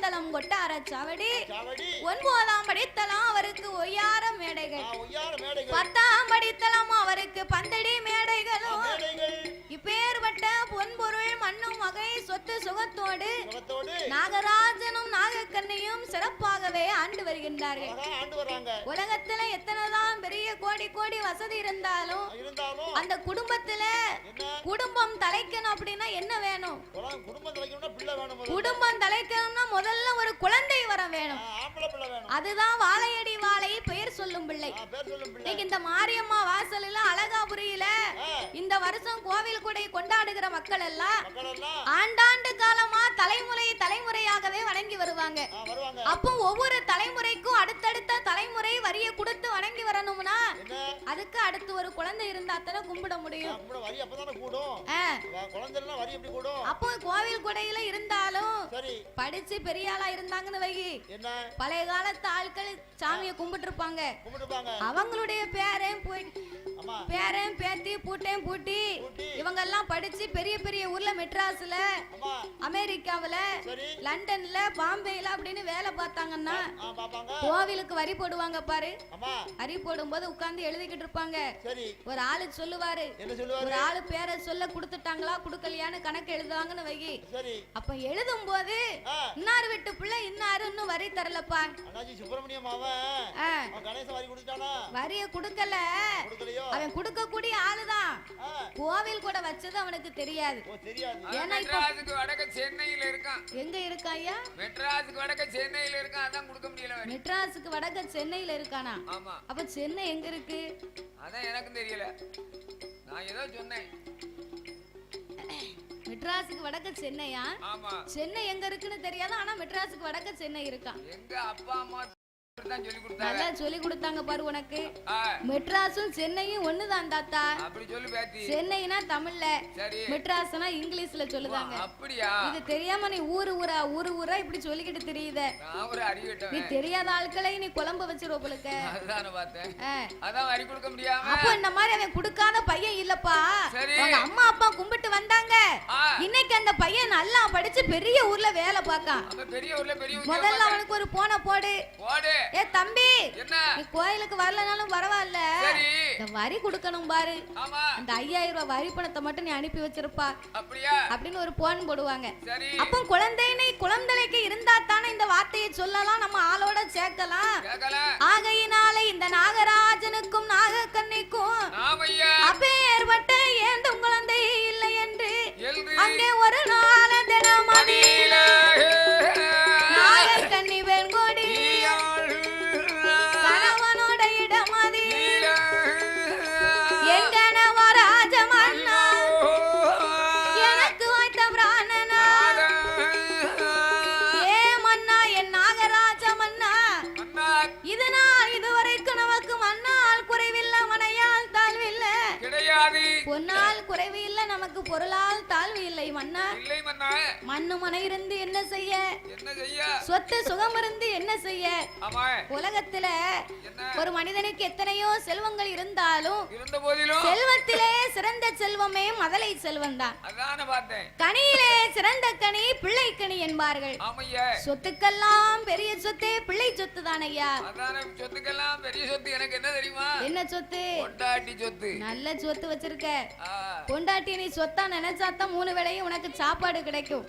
படித்தளம் கொட்டார சாவடி 9ஆம் படித்தளம் அவருக்கு ஒய்யார மேடைகள் 10ஆம் படித்தளம் அவருக்கு பந்தடி மேடைகளும் இப்பேற்பட்ட பொன்பொருள் மண்ணும் வகை சொத்து சுகத்தோடு நாகராஜனும் நாகக்கண்ணையும் சிறப்பாகவே ஆண்டு வருகின்றார்கள். உலகத்துல எத்தனைதான் பெரிய கோடி கோடி வசதி இருந்தாலும் அந்த குடும்பத்துல குடும்பம் தலைக்கணும் அப்படின்னா என்ன வேணும்? குடும்பம் தலைக்கணும்னா முதல்ல ஒரு குழந்தை வர வேணும். அதுதான் வாழையடி வாழை பெயர் சொல்லும் பிள்ளை. இன்னைக்கு இந்த மாரியம்மா வாசல்ல அழகாபுரியில இந்த வருஷம் கோவில் கொடை கொண்டாடுகிற மக்கள் எல்லாம் ஆண்டாண்டு காலமா தலைமுறையாகவே வணங்கி வருவாங்க. அப்போ ஒவ்வொரு தலைமுறைக்கும் அடுத்தடுத்த தலைமுறை வரிய கொடுத்து வணங்கி வரணும்னா அதுக்கு அடுத்து ஒரு குழந்தை இருந்தா தானே கும்பிட முடியும். அப்போ கோவில் கொடையில இருந்தாலும் படிச்சு பெரிய ஆளா இருந்தாங்கன்னு வை, பழைய காலத்து ஆட்கள் சாமியை கும்பிட்டு இருப்பாங்க. அவங்களுடைய பேரன் பேத்தி பூட்டையும் பூட்டி இவங்க எல்லாம் படிச்சு பெரிய பெரிய ஊர்ல மெட்ராஸ்ல அமெரிக்காவுல லண்டன்ல பாம்பேல அப்படின்னு வேலை பார்த்தாங்கன்னா கோவிலுக்கு வரி போடுவாங்க பாரு. வரி போடும்போது உட்கார்ந்து எழுதிக்கிட்டு இருப்பாங்க. ஒரு ஆளு சொல்லுவாரு, ஒரு ஆளு பேரை சொல்ல கொடுத்துட்டாங்களா குடுக்கலையான்னு கணக்கு எழுதுவாங்கன்னு வை. அப்ப எழுதும் போது இன்னாரு வீட்டு பிள்ளை இன்னாரு இன்னும் வரி தரலப்பா, வரிய குடுக்கல, அவன் குடுக்கக்கூடிய ஆளுதான் கோவில் கூட வச்சது அவனுக்கு தெரியாது. ஏன்னா
மெட்ராஸுக்கு வடக்கு சென்னையில இருக்கான்.
எங்க இருக்கா ஐயா?
மெட்ராஸுக்கு வடக்கு சென்னையில இருக்கான், அதான் கொடுக்க முடியல.
மெட்ராஸுக்கு வடக்கு சென்னையில இருக்கானா?
ஆமா.
அப்ப சென்னை எங்க இருக்கு?
அதான் எனக்கும் தெரியல, நான் ஏதோ சொன்னேன்.
மெட்ராஸுக்கு வடக்கு சென்னையா?
ஆமா.
சென்னை எங்க இருக்குன்னு தெரியாது, ஆனா மெட்ராஸுக்கு வடக்கு சென்னை இருக்கா.
எங்க அப்பா அம்மா
நல்லா சொல்லி கொடுத்தாங்க பாரு உனக்கு. மெட்ராஸும் சென்னையும் ஒண்ணுதான் தாத்தா.
அப்படி சொல்லு பேத்தி.
சென்னைனா தமிழ்ல, மெட்ராஸ்னா இங்கிலீஷ்ல சொல்லுதாங்க.
அப்படியா? இது
தெரியாம நீ ஊரு ஊரா இப்படி சொல்லிக்கிட்டு தெரியுதே.
நான் ஒரு அறிவிட்டேன்.
நீ தெரியாத ஆட்களை நீ குழம்பு வச்சிருவ போலுக்கு.
அதுதான் பார்த்தேன். அதான் வரி கொடுக்க முடியாம.
அப்ப இந்த மாதிரி அவன் கொடுக்காத பையன் இல்லப்பா. உங்க அம்மா அப்பா கும்பிட்டு வந்தாங்க. இன்னைக்கு அந்த பையன் நல்லா படிச்சு பெரிய ஊர்ல வேலை பார்க்கான்.
பெரிய ஊர்ல பெரிய
முதல்ல அவனுக்கு ஒரு போன போடு. ஏ தம்பி, நீ கோயிலுக்கு வரலனாலும் பரவாயில்ல, இந்த வரி கொடுக்கணும் பாரு, அந்த 5000 ரூபாய் வரி பணத்தை மட்டும் நீ அனுப்பி வச்சிருப்பா அப்படின்னு ஒரு போன் போடுவாங்க. அப்போ குழந்தைக்கு இருந்தா தானே இந்த வார்த்தையை சொல்லலாம், நம்ம ஆளோட சேர்க்கலாம். ஆகையினால இந்த நாகராஜனுக்கும் நாகக்கண்ணிக்கும் அப்பேற்பட்ட ஏந்தும் குழந்தை இல்லை என்று அங்கே ஒரு நாள் தினமதி நாகக்கண்ணி வெண்கொடி பொன்னால் குறைவு இல்ல, நமக்கு பொருளால் தாழ்வு இல்லை மன்னா. மண்ணு மனை இருந்து என்ன செய்ய, சொத்து சுகம் இருந்து என்ன செய்ய. உலகத்துல ஒரு மனிதனுக்கு எத்தனையோ செல்வங்கள் இருந்தாலும் செல்வத்திலே சிறந்த செல்வமே மதலை செல்வம் தான். கனியிலே சிறந்த கனி பிள்ளை கனி என்பார்கள். சொத்துக்கெல்லாம் பெரிய சொத்து பிள்ளை சொத்து தான் ஐயா.
சொத்துக்கெல்லாம் பெரிய சொத்து எனக்கு என்ன தெரியுமா? என்ன சொத்து? பொண்டாட்டி சொத்து. நல்ல சொத்து வச்சிருக்க.
பொண்டாட்டி நீ சொத்தா நினைச்சாதான் 3 வேளையும் உனக்கு சாப்பாடு கிடைக்கும்.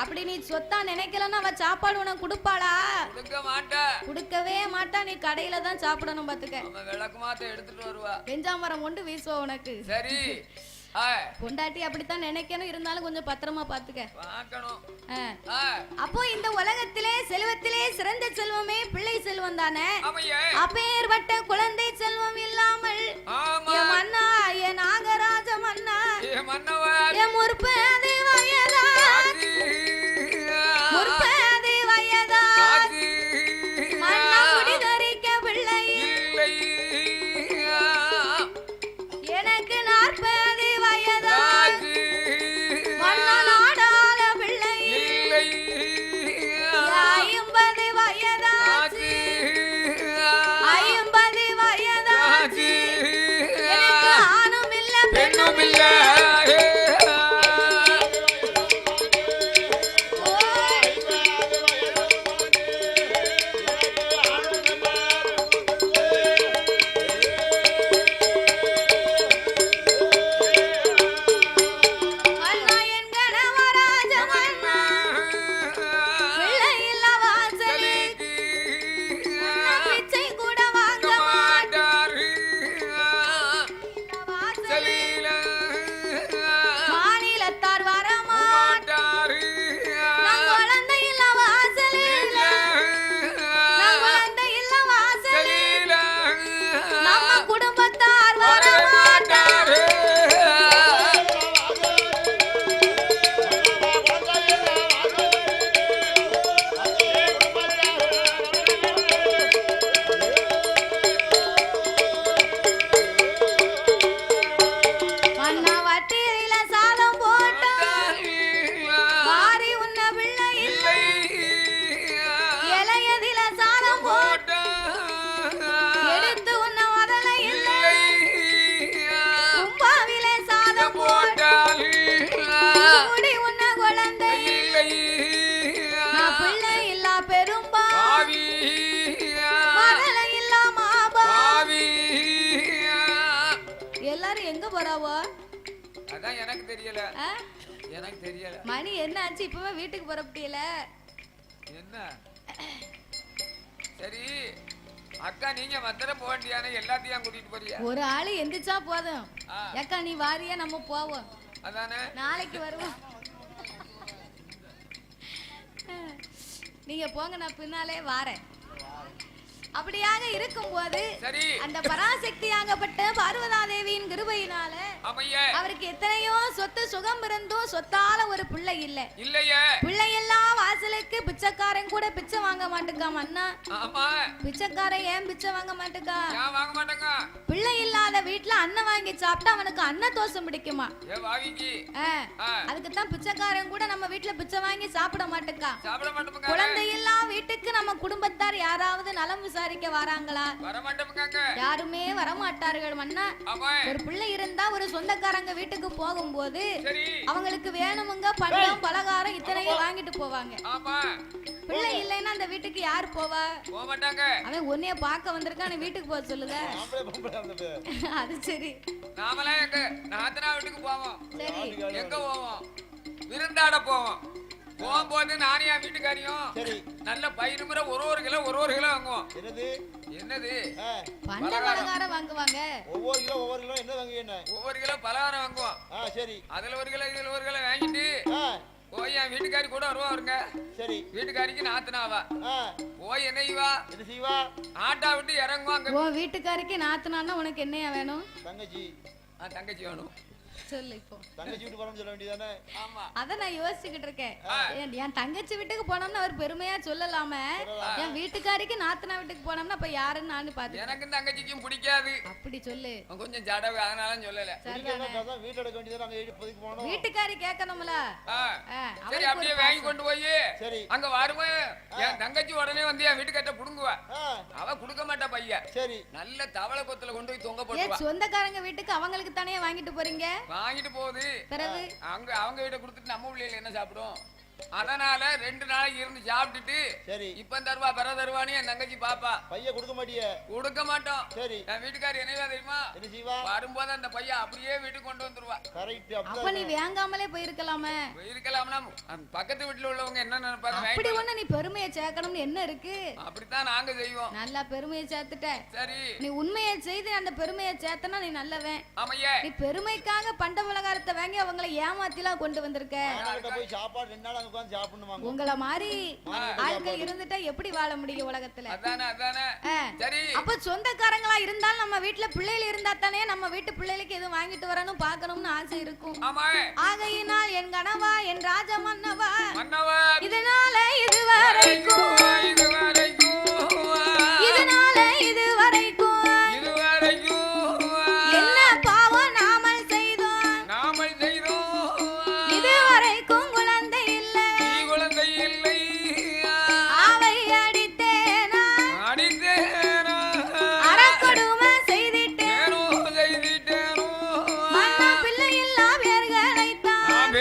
அப்படி நீ சொத்தா நினைக்கலன்னா அவ சாப்பாடு உனக்கு கொடுப்பாளா? கொடுக்கவே மாட்டா. நீ கடையில தான் சாப்பிடணும் பாத்துக்க.
விளக்கு மாத்த எடுத்துட்டு வருவா.
வெஞ்சாமரம் கொண்டு வீசுவ உனக்கு.
சரி,
பொண்டாட்டி அப்படித்தான் நினைக்கணும், இருந்தாலும் கொஞ்சம் பத்திரமா பாத்துக்க. அப்போ இந்த உலகத்திலே செல்வத்திலே சிறந்த செல்வமே பிள்ளை செல்வம் தானே. அப்பேற்பட்ட குழந்தை செல்வம் இல்லாமல் என் மன்னா, என் நாகராஜ மன்னா, என் முற்பது வயதா முற்பது வயதா மன்னா முடிதறிக்க பிள்ளை எனக்கு 40 வயதா மன்னா நாடாள பிள்ளை 50 வயதா 50 வயதா எனக்கு எல்லாரும் எங்க போறாவோ?
அதான் எனக்கு தெரியல.
ஆ?
எனக்கு தெரியல.
மணி என்ன ஆச்சு? இப்பவே வீட்டுக்கு போறப்படியல.
என்ன? சரி அக்கா, நீங்க மந்திர போக வேண்டியான எல்லாத்தையும் கூட்டிட்டு போறியா?
ஒரு ஆளு எந்திரிச்சா போதும். ஏக்கா நீ வாரியா, நம்ம போவோம்.
அதானே,
நாளைக்கு வருவோம். நீங்க போங்க, நான் பின்னாலே வாரேன். அப்படியாக இருக்கும்போது அந்த பராசக்தியாகப்பட்ட பார்வதாதேவியின் கிருபையினால அவருக்கு எத்தனையோ சொத்து சுகம் இருந்தும் சொத்தால ஒரு பிள்ளை இல்ல. பிள்ளை எல்லாம் வாசலுக்கு பிச்சைக்காரன் கூட பிச்சை வாங்க மாட்டுக்காம அண்ணா. பிச்சைக்காரன் ஏன் பிச்சை வாங்க மாட்டுக்கா? பிள்ளை இல்லாத வீட்டுல அண்ணன் வாங்கி சாப்பிட்டா அவனுக்கு அன்ன தோசம் பிடிக்குமா? அதுக்குத்தான் பிச்சைக்காரன் கூட நம்ம வீட்டுல பிச்சை வாங்கி சாப்பிட மாட்டுக்கா. குழந்தை எல்லாம் வீட்டுக்கு நம்ம குடும்பத்தார் யாராவது நலம் விசாரிக்க வராங்களா? யாருமே வரமாட்டார்கள் மன்னா. ஒரு பிள்ளை இருந்தா ஒரு சொந்தக்காரங்க வீட்டுக்கு போகும்போது அவங்களுக்கு வேணுமுங்க பண்டம் பலகாரம் இத்தனையும் வாங்கிட்டு போவாங்க. பிள்ளை இல்லைன்னா அந்த வீட்டுக்கு யாரு போவா? அவன் உன்னைய பார்க்க வந்திருக்கான், வீட்டுக்கு போக சொல்லுங்க. அது சரி,
நாமளே எங்க நாத்தனா வீட்டுக்கு போவோம். சரி, எங்க போவோம்? விருந்தாட போவோம். போகும்போது நானே என் வீட்டுக்காரியும் நல்ல பயிர் முறை ஒரு கிலோ வாங்குவோம். என்னது
பலகாரம் வாங்குவாங்க.
ஒவ்வொரு கிலோ என்ன வாங்குவீங்க?
ஒவ்வொரு கிலோ பலகாரம் வாங்குவோம்.
சரி,
அதுல ஒரு கிலோ இதுல ஒரு கிலோ வாங்கிட்டு போய் என் வீட்டுக்காரி கூட வருவாருங்க. சரி, வீட்டுக்காரிக்கு நாத்தனாவா போய் என்ன செய்வா? ஆட்டா விட்டு இறங்குவாங்க.
உன் வீட்டுக்காரிக்கு நாத்தனான்னா உனக்கு என்னையா வேணும்?
தங்கச்சி வேணும்.
சொல்லு, இப்போ
தங்கச்சி வீட்டுக்கு போறோம்னு சொல்ல வேண்டியதானே?
ஆமா,
அத நான் யோசிச்சுக்கிட்டு இருக்கேன். என் தங்கச்சி வீட்டுக்கு போனோம்னா அவர் பெருமையா சொல்லலாம, என் வீட்டுக்காரிக்கு நாத்தனா வீட்டுக்கு போனோம்னா அப்ப யாருன்னு நானு பாத்து.
எனக்கு தங்கச்சிக்கும் பிடிக்காது.
அப்படி சொல்லு.
கொஞ்சம் ஜடவை, அதனால சொல்லல.
வீட்டு எடுக்க வேண்டியது அங்க இப்போதைக்கு போறோம்.
வீட்டுக்காரி கேட்கணும்ல.
சரி, அப்படியே வாங்கி கொண்டு போய் அங்க வருவேன். என் தங்கச்சி உடனே வந்து என் வீட்டுக்கிட்ட புடுங்குவா. அவ குடுக்க மாட்டா பையன். சரி, நல்ல தவளை கொத்துல கொண்டு போய் தொங்க போடுவா.
சொந்தக்காரங்க வீட்டுக்கு அவங்களுக்கு தானே வாங்கிட்டு போறீங்க?
வாங்கிட்டு போகுது. அவங்க வீட்டை கொடுத்துட்டு நம்ம பிள்ளைகள் என்ன சாப்பிடும்? அதனால 2 நாளைக்கு இருந்து சாப்பிட்டுட்டு சரி இப்ப தருவா பெற தருவானு என் தங்கச்சி பாப்பா.
பைய கொடுக்க மாட்டியே? கொடுக்க
மாட்டோம். சரி, என் வீட்டுக்காரி என்ன தெரியுமா வரும்போது அந்த பைய அப்படியே வீட்டுக்கு கொண்டு வந்துருவா.
கரெக்ட்.
அப்ப நீ வாங்காமலே போயிருக்கலாமே.
போயிருக்கலாம்னா பக்கத்து வீட்டுல உள்ளவங்க என்ன நினைப்பாங்க?
அப்படி ஒண்ணு நீ பெருமையை சேர்க்கணும்னு என்ன இருக்கு?
அப்படித்தான் நாங்க செய்வோம்.
நல்லா பெருமையை சேர்த்துட்ட.
சரி,
நீ உண்மையை செய்து அந்த பெருமையை சேர்த்தனா நீ நல்லவன்.
ஆமையே,
நீ பெருமைக்காக பண்ட பலகாரத்தை வாங்கி அவங்களை ஏமாத்திலாம் கொண்டு வந்திருக்க.
போய் சாப்பாடு 2 நாள் உட்கார்ந்து சாப்பிடணுமாங்க.
உங்கள மாதிரி ஆட்கள் இருந்துட்டா எப்படி வாழ முடியும் உலகத்துல?
அதானே. சரி,
அப்ப சொந்தக்காரங்களா இருந்தாலும் நம்ம வீட்டுல பிள்ளைகள் இருந்தா தானே நம்ம வீட்டு பிள்ளைகளுக்கு எதுவும் வாங்கிட்டு வரணும் பார்க்கணும்னு ஆசை இருக்கும். ஆகையினால் என் கணவா, என் ராஜ மன்னவா, இதனால இதுவரைக்கும் என்ன பாவம் நாமல் செய்தோம். இதுவரைக்கும் குழந்தை இல்லை. அவை அடித்தேனா, அறக்கொடுமை செய்திட்டேன். மன்ன பிள்ளை இல்லா பேர்களைத்தான்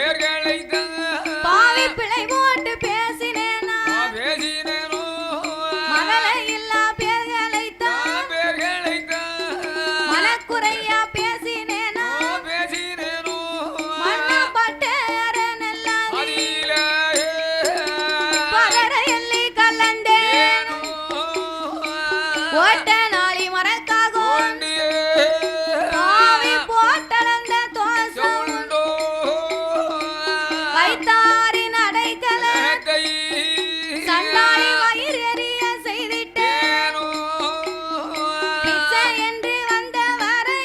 பாவி பிழை போட்டு பேசினேனா. மகளை இல்லா பேர்களைத்தான் மனக்குறையா பேசினேனா. மண்ண பட்டேரன் எல்லாம் பகர எல்லி கலந்தேன். ஓட்ட நாளி மறக்காகும் பாவி போட்டளந்த தோசம் வைத்தாரின் அடைக்கல சண்டாளி வயிறு எரிய செய்திட்டேன். பிச்சை என்று வந்த வரை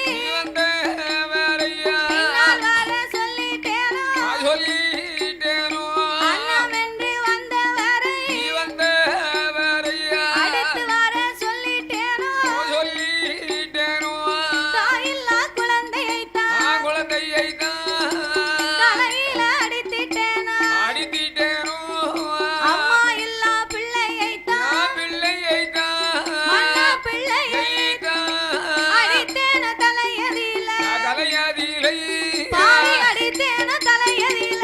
பின்னால் வர சொல்லிட்டேனோ. அன்னம் என்று வந்த வரை அடுத்து வர சொல்லிட்டேனோ. தாயில்லா குழந்தையைத்தான் தலையில அடித்திட்டேனோ. அம்மா இல்லா பிள்ளையைத்தான் மன்ன பிள்ளையைத்தான் அடித்தேன தலையதில. பாவி அடித்தேன தலையதில.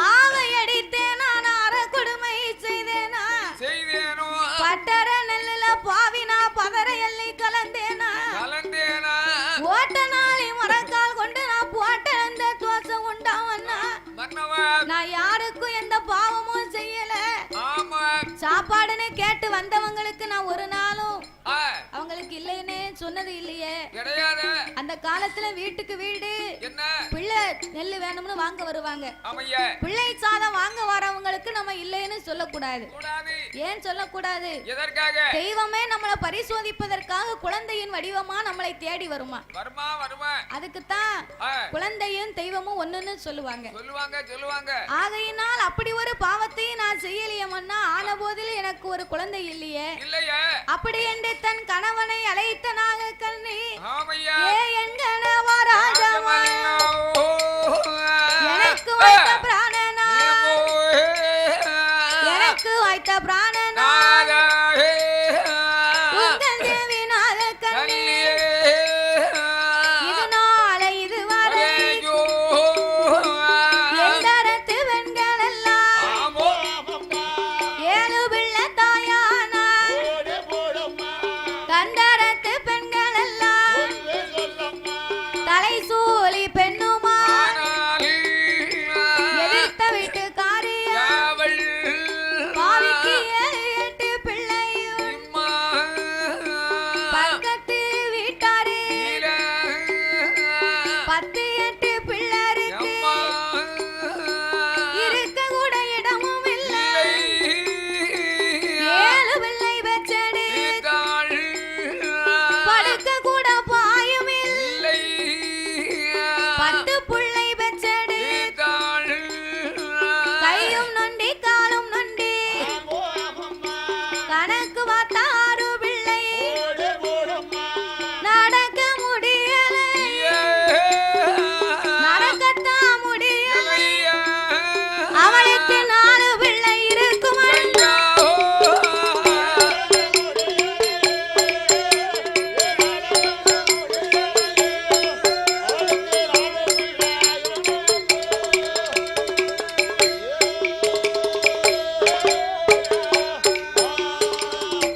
ஆவை அடித்தேனா நார கொடுமை செய்தேனா பட்டர நெல்லுல பாவினா பதற எல்லி கலந்தேனா ஓட்ட நாளி மரக்கால் கொண்டு நான் போட்ட அந்த தோசம் உண்டாவண்ணா நான் யாருக்கும் எந்த பாவமும் செய்யல சாப்பாடுன்னு கேட்டு வந்தவங்களுக்கு நான் ஒரு நாளும் அவங்களுக்கு இல்லைன்னு சொன்னது இல்லையே கிடையாது. அந்த காலத்துல வீட்டுக்கு வீடு பிள்ளை நெல்லு வேணும்னு வாங்க வருவாங்க. பிள்ளை சாதம் வாங்க வரவங்களுக்கு நம்ம இல்லைன்னு சொல்லக்கூடாது. ஏன் சொல்லக்கூடாது? தெய்வமே நம்மளை பரிசோதிப்பதற்காக குழந்தையின் வடிவமா நம்மளை தேடி வருமா? அதுக்குத்தான் குழந்தையும் தெய்வமும் ஒண்ணுன்னு சொல்லுவாங்க. ஆகையினால் அப்படி ஒரு பாவத்தை நான் செய்யலையம்னா ஆன போதில் எனக்கு ஒரு குழந்தை இல்லையே. அப்படி என்று தன் கணவனை அழைத்த நாகக்கண்ணி என் கணவா ராஜமா எனக்கு வைத்த பிராணனா எனக்கு வைத்த பிராணனா உங்கள் தேவி நாகக்கண்ணி இது நாளை இதுவரை எந்தரத்து பெண்கள் எல்லாம் 7 பிள்ளை தாயானா கண்டரத்து பெண்கள் எல்லாம் தலை சூழி பெண்ணுமா எதிர்த்த வீட்டுக்காரியா பாவிக்கு 7 பிள்ளையும் பக்கத்து வீட்டாரு 10 8 பிள்ளை இருக்கு இருக்க கூட இடமும் இல்லை 7 பிள்ளை வச்சடி படுக்க கூட பாயும் இல்லை 10 பிள்ளை வச்சடி கையும் நொண்டி காலும் நொண்டி கணக்கு பார்த்தா 6 பிள்ளை நடக்க முடியல நடக்கத்தான் முடியல அவளுக்கு 4 பிள்ளை இருக்கும்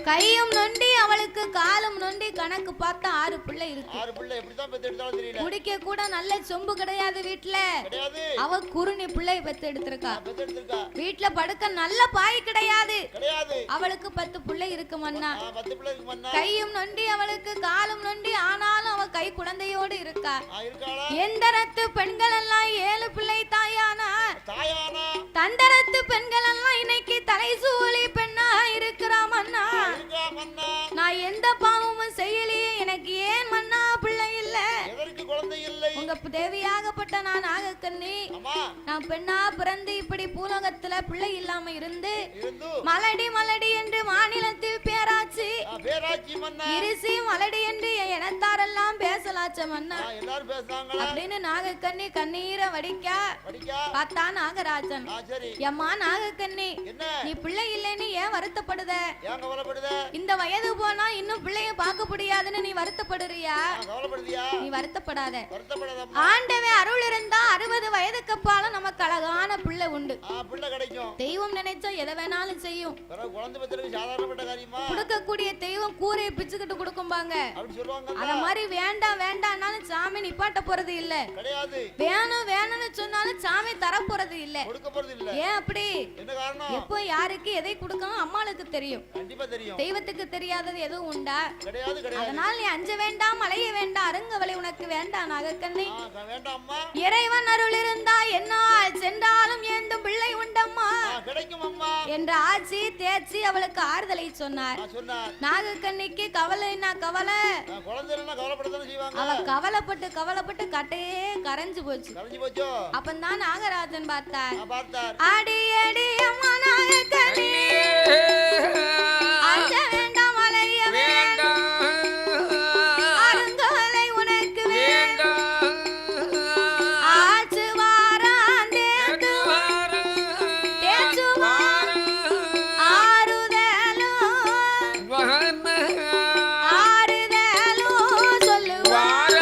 கையும் நொண்டி அவளுக்கு காலும் நொண்டி கணக்கு பார்த்தா 6 பிள்ளை இருக்கு.
6 பிள்ளை எப்படிதான் பெத்தெடுத்தாலும் தெரியல.
குடிக்க கூட நல்ல சொம்பு கிடையாது வீட்ல.
கிடையாது.
அவ குறுனி பிள்ளை பெத்து எடுத்திருக்கா.
பெத்தெடுத்திருக்கா.
வீட்ல படுக்க நல்ல பாய் கிடையாது.
கிடையாது.
அவளுக்கு 10 பிள்ளை இருக்கு மன்னா.
10 பிள்ளை இருக்கு மன்னா.
கையும் நொண்டி அவளுக்கு காலும் நொண்டி ஆனாலும் அவ கை குழந்தையோடு இருக்கா.
இருக்காளா?
எந்தரத்து பெண்கள் எல்லாம் 7 பிள்ளை தாயானா
தாயானா
தந்தரத்து பெண்கள் எல்லாம் இன்னைக்கு தலை சூழி பெண்ணா இருக்கிறா மன்னா. நான் எந்த பாவமும் செய்யலையே எனக்கு ஏன் மன்னா பிள்ளை இல்ல?
எதற்கு குழந்தை இல்லை?
உங்க தேவியாகப்பட்ட நான் நாகக்கண்ணி நான் பெண்ணா பிறந்து இப்படி பூலோகத்துல பிள்ளை இல்லாம இருந்து மலடி மலடி என்று மாநிலத்தில் பேராச்சு இருசி மலடி என்று இனத்தாரெல்லாம் பேசலாச்ச மன்னா அப்படின்னு நாகக்கண்ணி கண்ணீரை வடிக்கா பார்த்தா நாகராஜன் எம்மா நாகக்கண்ணி நீ பிள்ளை இல்லைன்னு ஏன் வருத்தப்படுத? இந்த வயது போனா இன்னும் பிள்ளைய பார்க்க முடியாதுன்னு நீ வருத்தப்படுறியா? நீ வருத்தப்படாத. ஆண்டவே அருள் இருந்தா 60 வயதுக்கு அப்பாலும் நமக்கு அழகான பிள்ளை உண்டு. தெய்வம் நினைச்சா எதை வேணாலும் செய்யும். கொடுக்கக்கூடிய தெய்வம் கூரையை பிச்சுக்கிட்டு கொடுக்கும்பாங்க. அத மாதிரி வேண்டாம் வேண்டாம்னாலும் சாமி நிப்பாட்ட போறது இல்ல. வேணும் வேணும்னு சொன்னாலும் சாமி தர போறது இல்ல. ஏன் அப்படி? எப்போ யாருக்கு எதை கொடுக்கணும் அம்மாளுக்கு தெரியும். தெய்வத்துக்கு தெரியாதது எதுவும் உண்டா? அதனால் நீ அஞ்ச வேண்டாம் அலைய வேண்டாம் அருங்கவலை உனக்கு வேண்டாம் நாகக்கண்ணி. இறைவன் அருள் இருந்தா என்னால் சென்றாலும் ஏந்தும் பிள்ளை உண்டம்மா என்ற ஆட்சி தேர்ச்சி அவளுக்கு ஆறுதலை சொன்னார். நாகக்கண்ணிக்கு கவலைன்னா கவலை அவ கவலைப்பட்டு கவலைப்பட்டு கட்டையே கரைஞ்சு போச்சு. அப்பந்தான் நாகராஜன் பார்த்தார். அடி அடி அம்மா நாகக்கண்ணி அஞ்ச வேண்டாம் அலைய வேண்டாம் அருங்கவலை உனக்கு வேண்டாம் ஆச்சு வாரான் தேச்சு வாரான் ஆறுதலும் சொல்லுவார்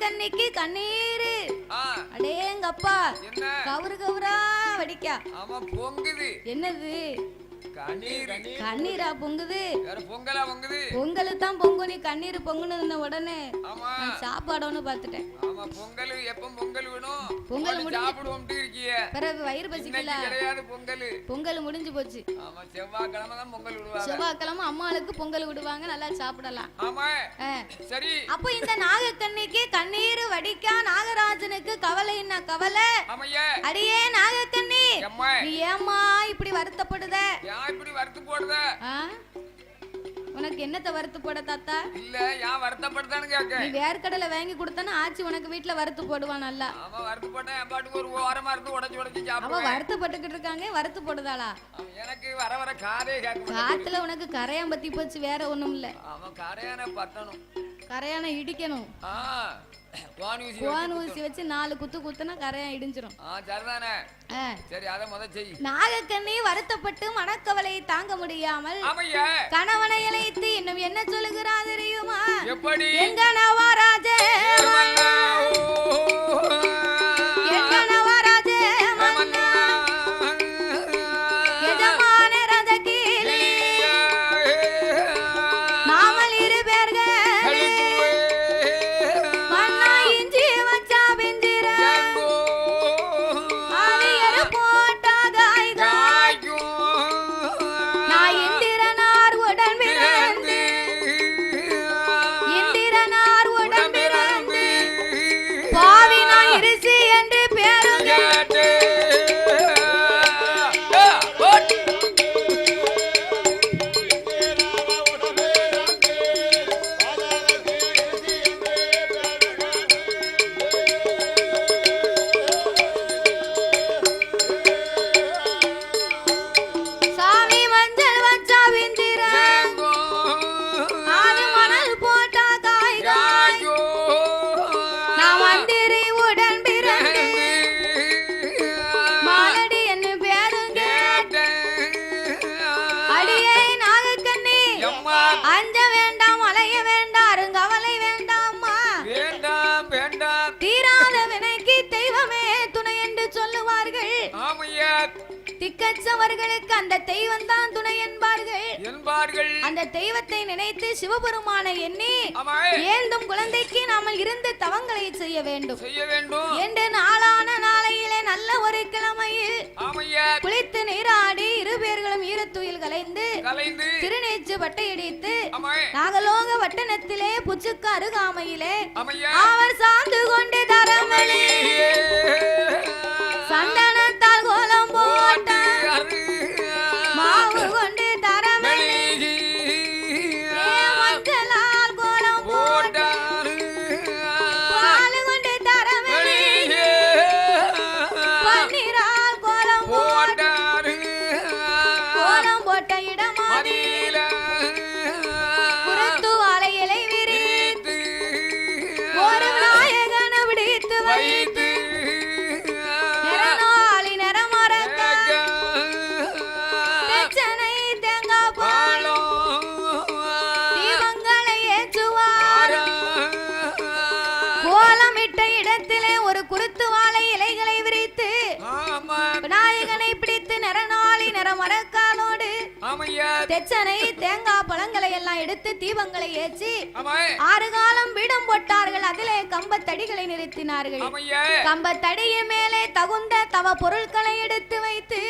நாகக்கண்ணிக்கு கண்ணீரு அடேங்கப்பா
என்ன
கவுரு கவுரா வடிக்கா
ஆமா பொங்குது
என்னது கண்ணீரா பொங்குது
பொங்கலா பொங்குது
பொங்கலு தான் பொங்கு நீ கண்ணீர் பொங்குனது உடனே
ஆமா
சாப்பாடுன்னு பாத்துட்டேன்
ஆமா பொங்கல் எப்ப பொங்கல் வேணும்
பொங்கல்
சாப்பிடுவோம் இருக்கீங்க
பிறகு வயிறு பசிக்கல
கிடையாது பொங்கல்
முடிஞ்சு போச்சு
ஆமா செவ்வாய்க்கிழமை தான் பொங்கல் விடுவாங்க
செவ்வாய்க்கிழமை அம்மாளுக்கு பொங்கல் விடுவாங்க நல்லா சாப்பிடலாம்
ஆமா சரி
அப்போ இந்த நாகக்கண்ணிக்கு கண்ணீர் வடிக்கா நாகராஜனுக்கு கவலைன்னா கவலை அடியே நாகக்கண்ணி நீ ஏமா இப்படி வருத்தப்படுத
இப்படி வருத்து போடுத
உனக்கு என்னத்த வறுத்து போட தாத்தா
இல்ல யா வருத்தப்படுதான்னு கேக்க
நீ வேர்க்கடலை வாங்கி கொடுத்தானா ஆச்சி உனக்கு வீட்ல வறுத்து போடுவா நல்லா
ஆமா வறுத்து போட்டா என் பாட்டுக்கு ஒரு ஓரமா இருந்து உடைச்சு சாப்பிடுவா
அவ வருத்தப்பட்டுக்கிட்டு இருக்காங்க வறுத்து போடுதாளா
எனக்கு வர காரே கேட்க
காத்துல உனக்கு கரையான் பத்தி போச்சு வேற ஒண்ணும் இல்ல
ஆமா கரையான பத்தணும்
கரையான இடிக்கணும் ஊசி வச்சு 4 குத்து குத்துனா கரையான் இடிஞ்சிரும்
சரிதானே சரி அத முத செய்
நாகக்கண்ணி வருத்தப்பட்டு மனக்கவலை தாங்க முடியாமல் கணவனை அழைத்து இன்னும் என்ன சொல்லுகிறா தெரியுமா
எப்படி
எங்க நவராஜே எங்க நவராஜே எஜமான ரதகீலி நாமல் இரு பேர்கள் திக்கச்சவர்களுக்கு அந்த தெய்வம் தான் துணை என்பார்கள் அந்த தெய்வத்தை நினைத்து சிவபெருமானை எண்ணி ஏந்தும் குழந்தைக்கு நாம இருந்து தவங்களை செய்ய வேண்டும் என்று நாளான நாளையிலே நல்ல ஒரு கிழமையில் குளித்து நீராடி இரு பேர்களும் ஈரத்துயில் கலைந்து திருநீச்சு வட்டையடித்து நாகலோக வட்டணத்திலே புச்சுக்கு அருகாமையிலே அவர் சார்ந்து கொண்டு தரமளி சந்தனத்தால் கோலம் போட்ட மாவு கொண்டு தரமளி மஞ்சளால் கோலம் போட்ட பால் கொண்டு தரமளி பன்னீரால் கோலம் போட்ட இடமாதில புறத்து வாழை இலை விரித்து ஒரு நாயகனை பிடித்து வைத்து தெச்சனை தேங்காய் பழங்களை எல்லாம் எடுத்து தீபங்களை ஏற்றி 6 காலம் பீடம் போட்டார்கள். அதிலே கம்பத்தடிகளை நிறுத்தினார்கள். கம்பத்தடியின் மேலே தகுந்த தவ பொருட்களை எடுத்து வைத்து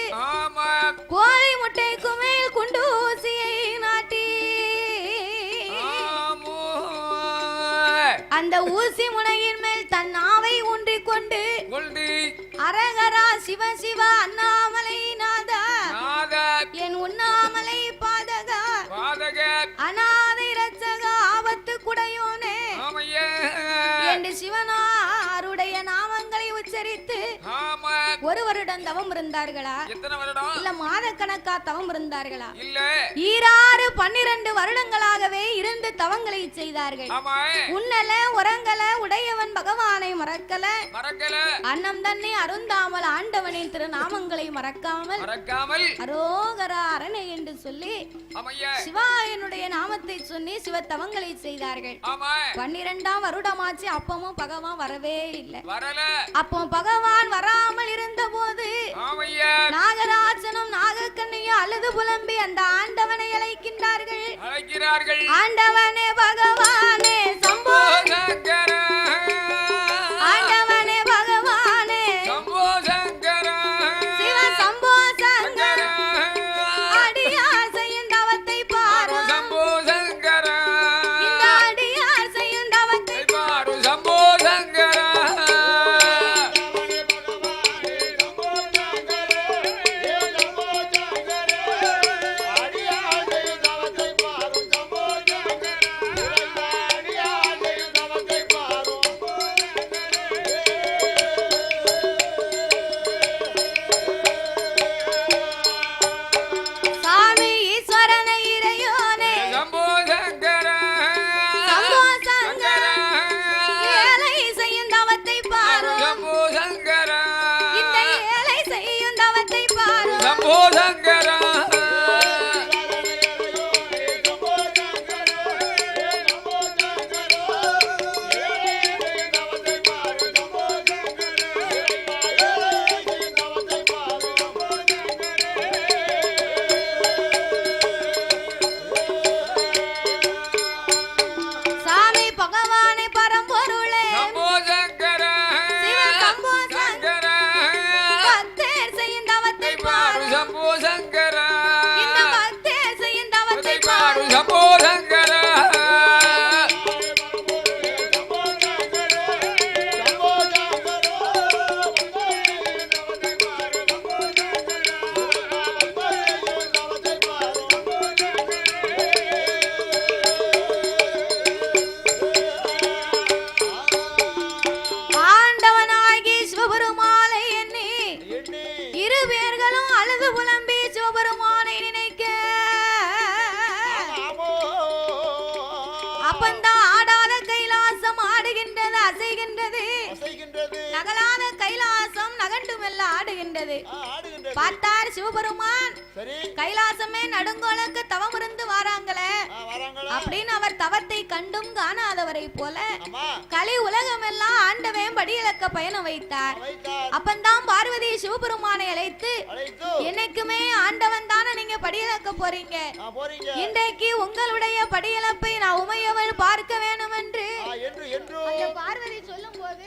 கோழி முட்டைக்கு மேல் குண்டு ஊசியை நாட்டி அந்த ஊசி முனையின் மேல் தன் நாவை ஊன்றிக் கொண்டு அரகரா சிவ சிவ அண்ணாமலை நாதா என் உண்ணாமலை பாதகா அநாதை ரட்சகா ஆபத்து குடையோனே என்று சிவனாருடைய நாமங்களை உச்சரித்து ஒரு வருடம் தவம் இருந்தார்களா?
எத்தனை வருடம்?
இல்ல மாதக்கணக்கா தவம் இருந்தார்களா?
இல்ல,
12 வருடங்களாகவே இருந்து தவங்களை செய்தார்கள்.
ஆமா.
உன்னல உறங்கல உடையவன் பகவானை மறக்கல, அன்னம் தன்னை அருந்தாமல் ஆண்டவனின் திருநாமங்களை மறக்காமல் அரோகரா அரணை என்று சொல்லி சிவாயனுடைய நாமத்தை சொல்லி சிவ தவங்களை செய்தார்கள். 12ஆம் வருடமாச்சு, அப்பமும் பகவான் வரவே இல்லை. அப்போ பகவான் வராமல் இருந்த போது நாகராஜனும் நாகக்கண்ணையும் அழுது புலம்பி அந்த ஆண்டவனை அழைக்கின்றார்கள். ஆண்டவனே பகவானே சம்போ சங்கரா, ஆண்டவனே பகவானே சம்போ சங்கரா, சிவ சம்போ சங்கரா, அடியார் செய்யும் தவத்தை பாரு சம்போ சங்கரா, இந்த அடியார் செய்யும் தவத்தை பாரு சம்போ சங்கரா. பார்த்தார் சிவபெருமான், கைலாசமே நடுங்கோலுக்கு தவம் இருந்து வாராங்களே அப்படின்னு அவர் தவத்தை கண்டும் காணாதவரை போல கலி உலகம் எல்லாம் ஆண்டவன் படியிலக்க பயணம் வைத்தார். அப்பந்தான் பார்வதி சிவபெருமானை அழைத்து, என்னைக்குமே ஆண்டவன் தானே நீங்க படியிலக்க போறீங்க, இன்றைக்கு உங்களுடைய படியிலப்பை நான் உமையவள் பார்க்க வேணும் என்று பார்வதி சொல்லும் போது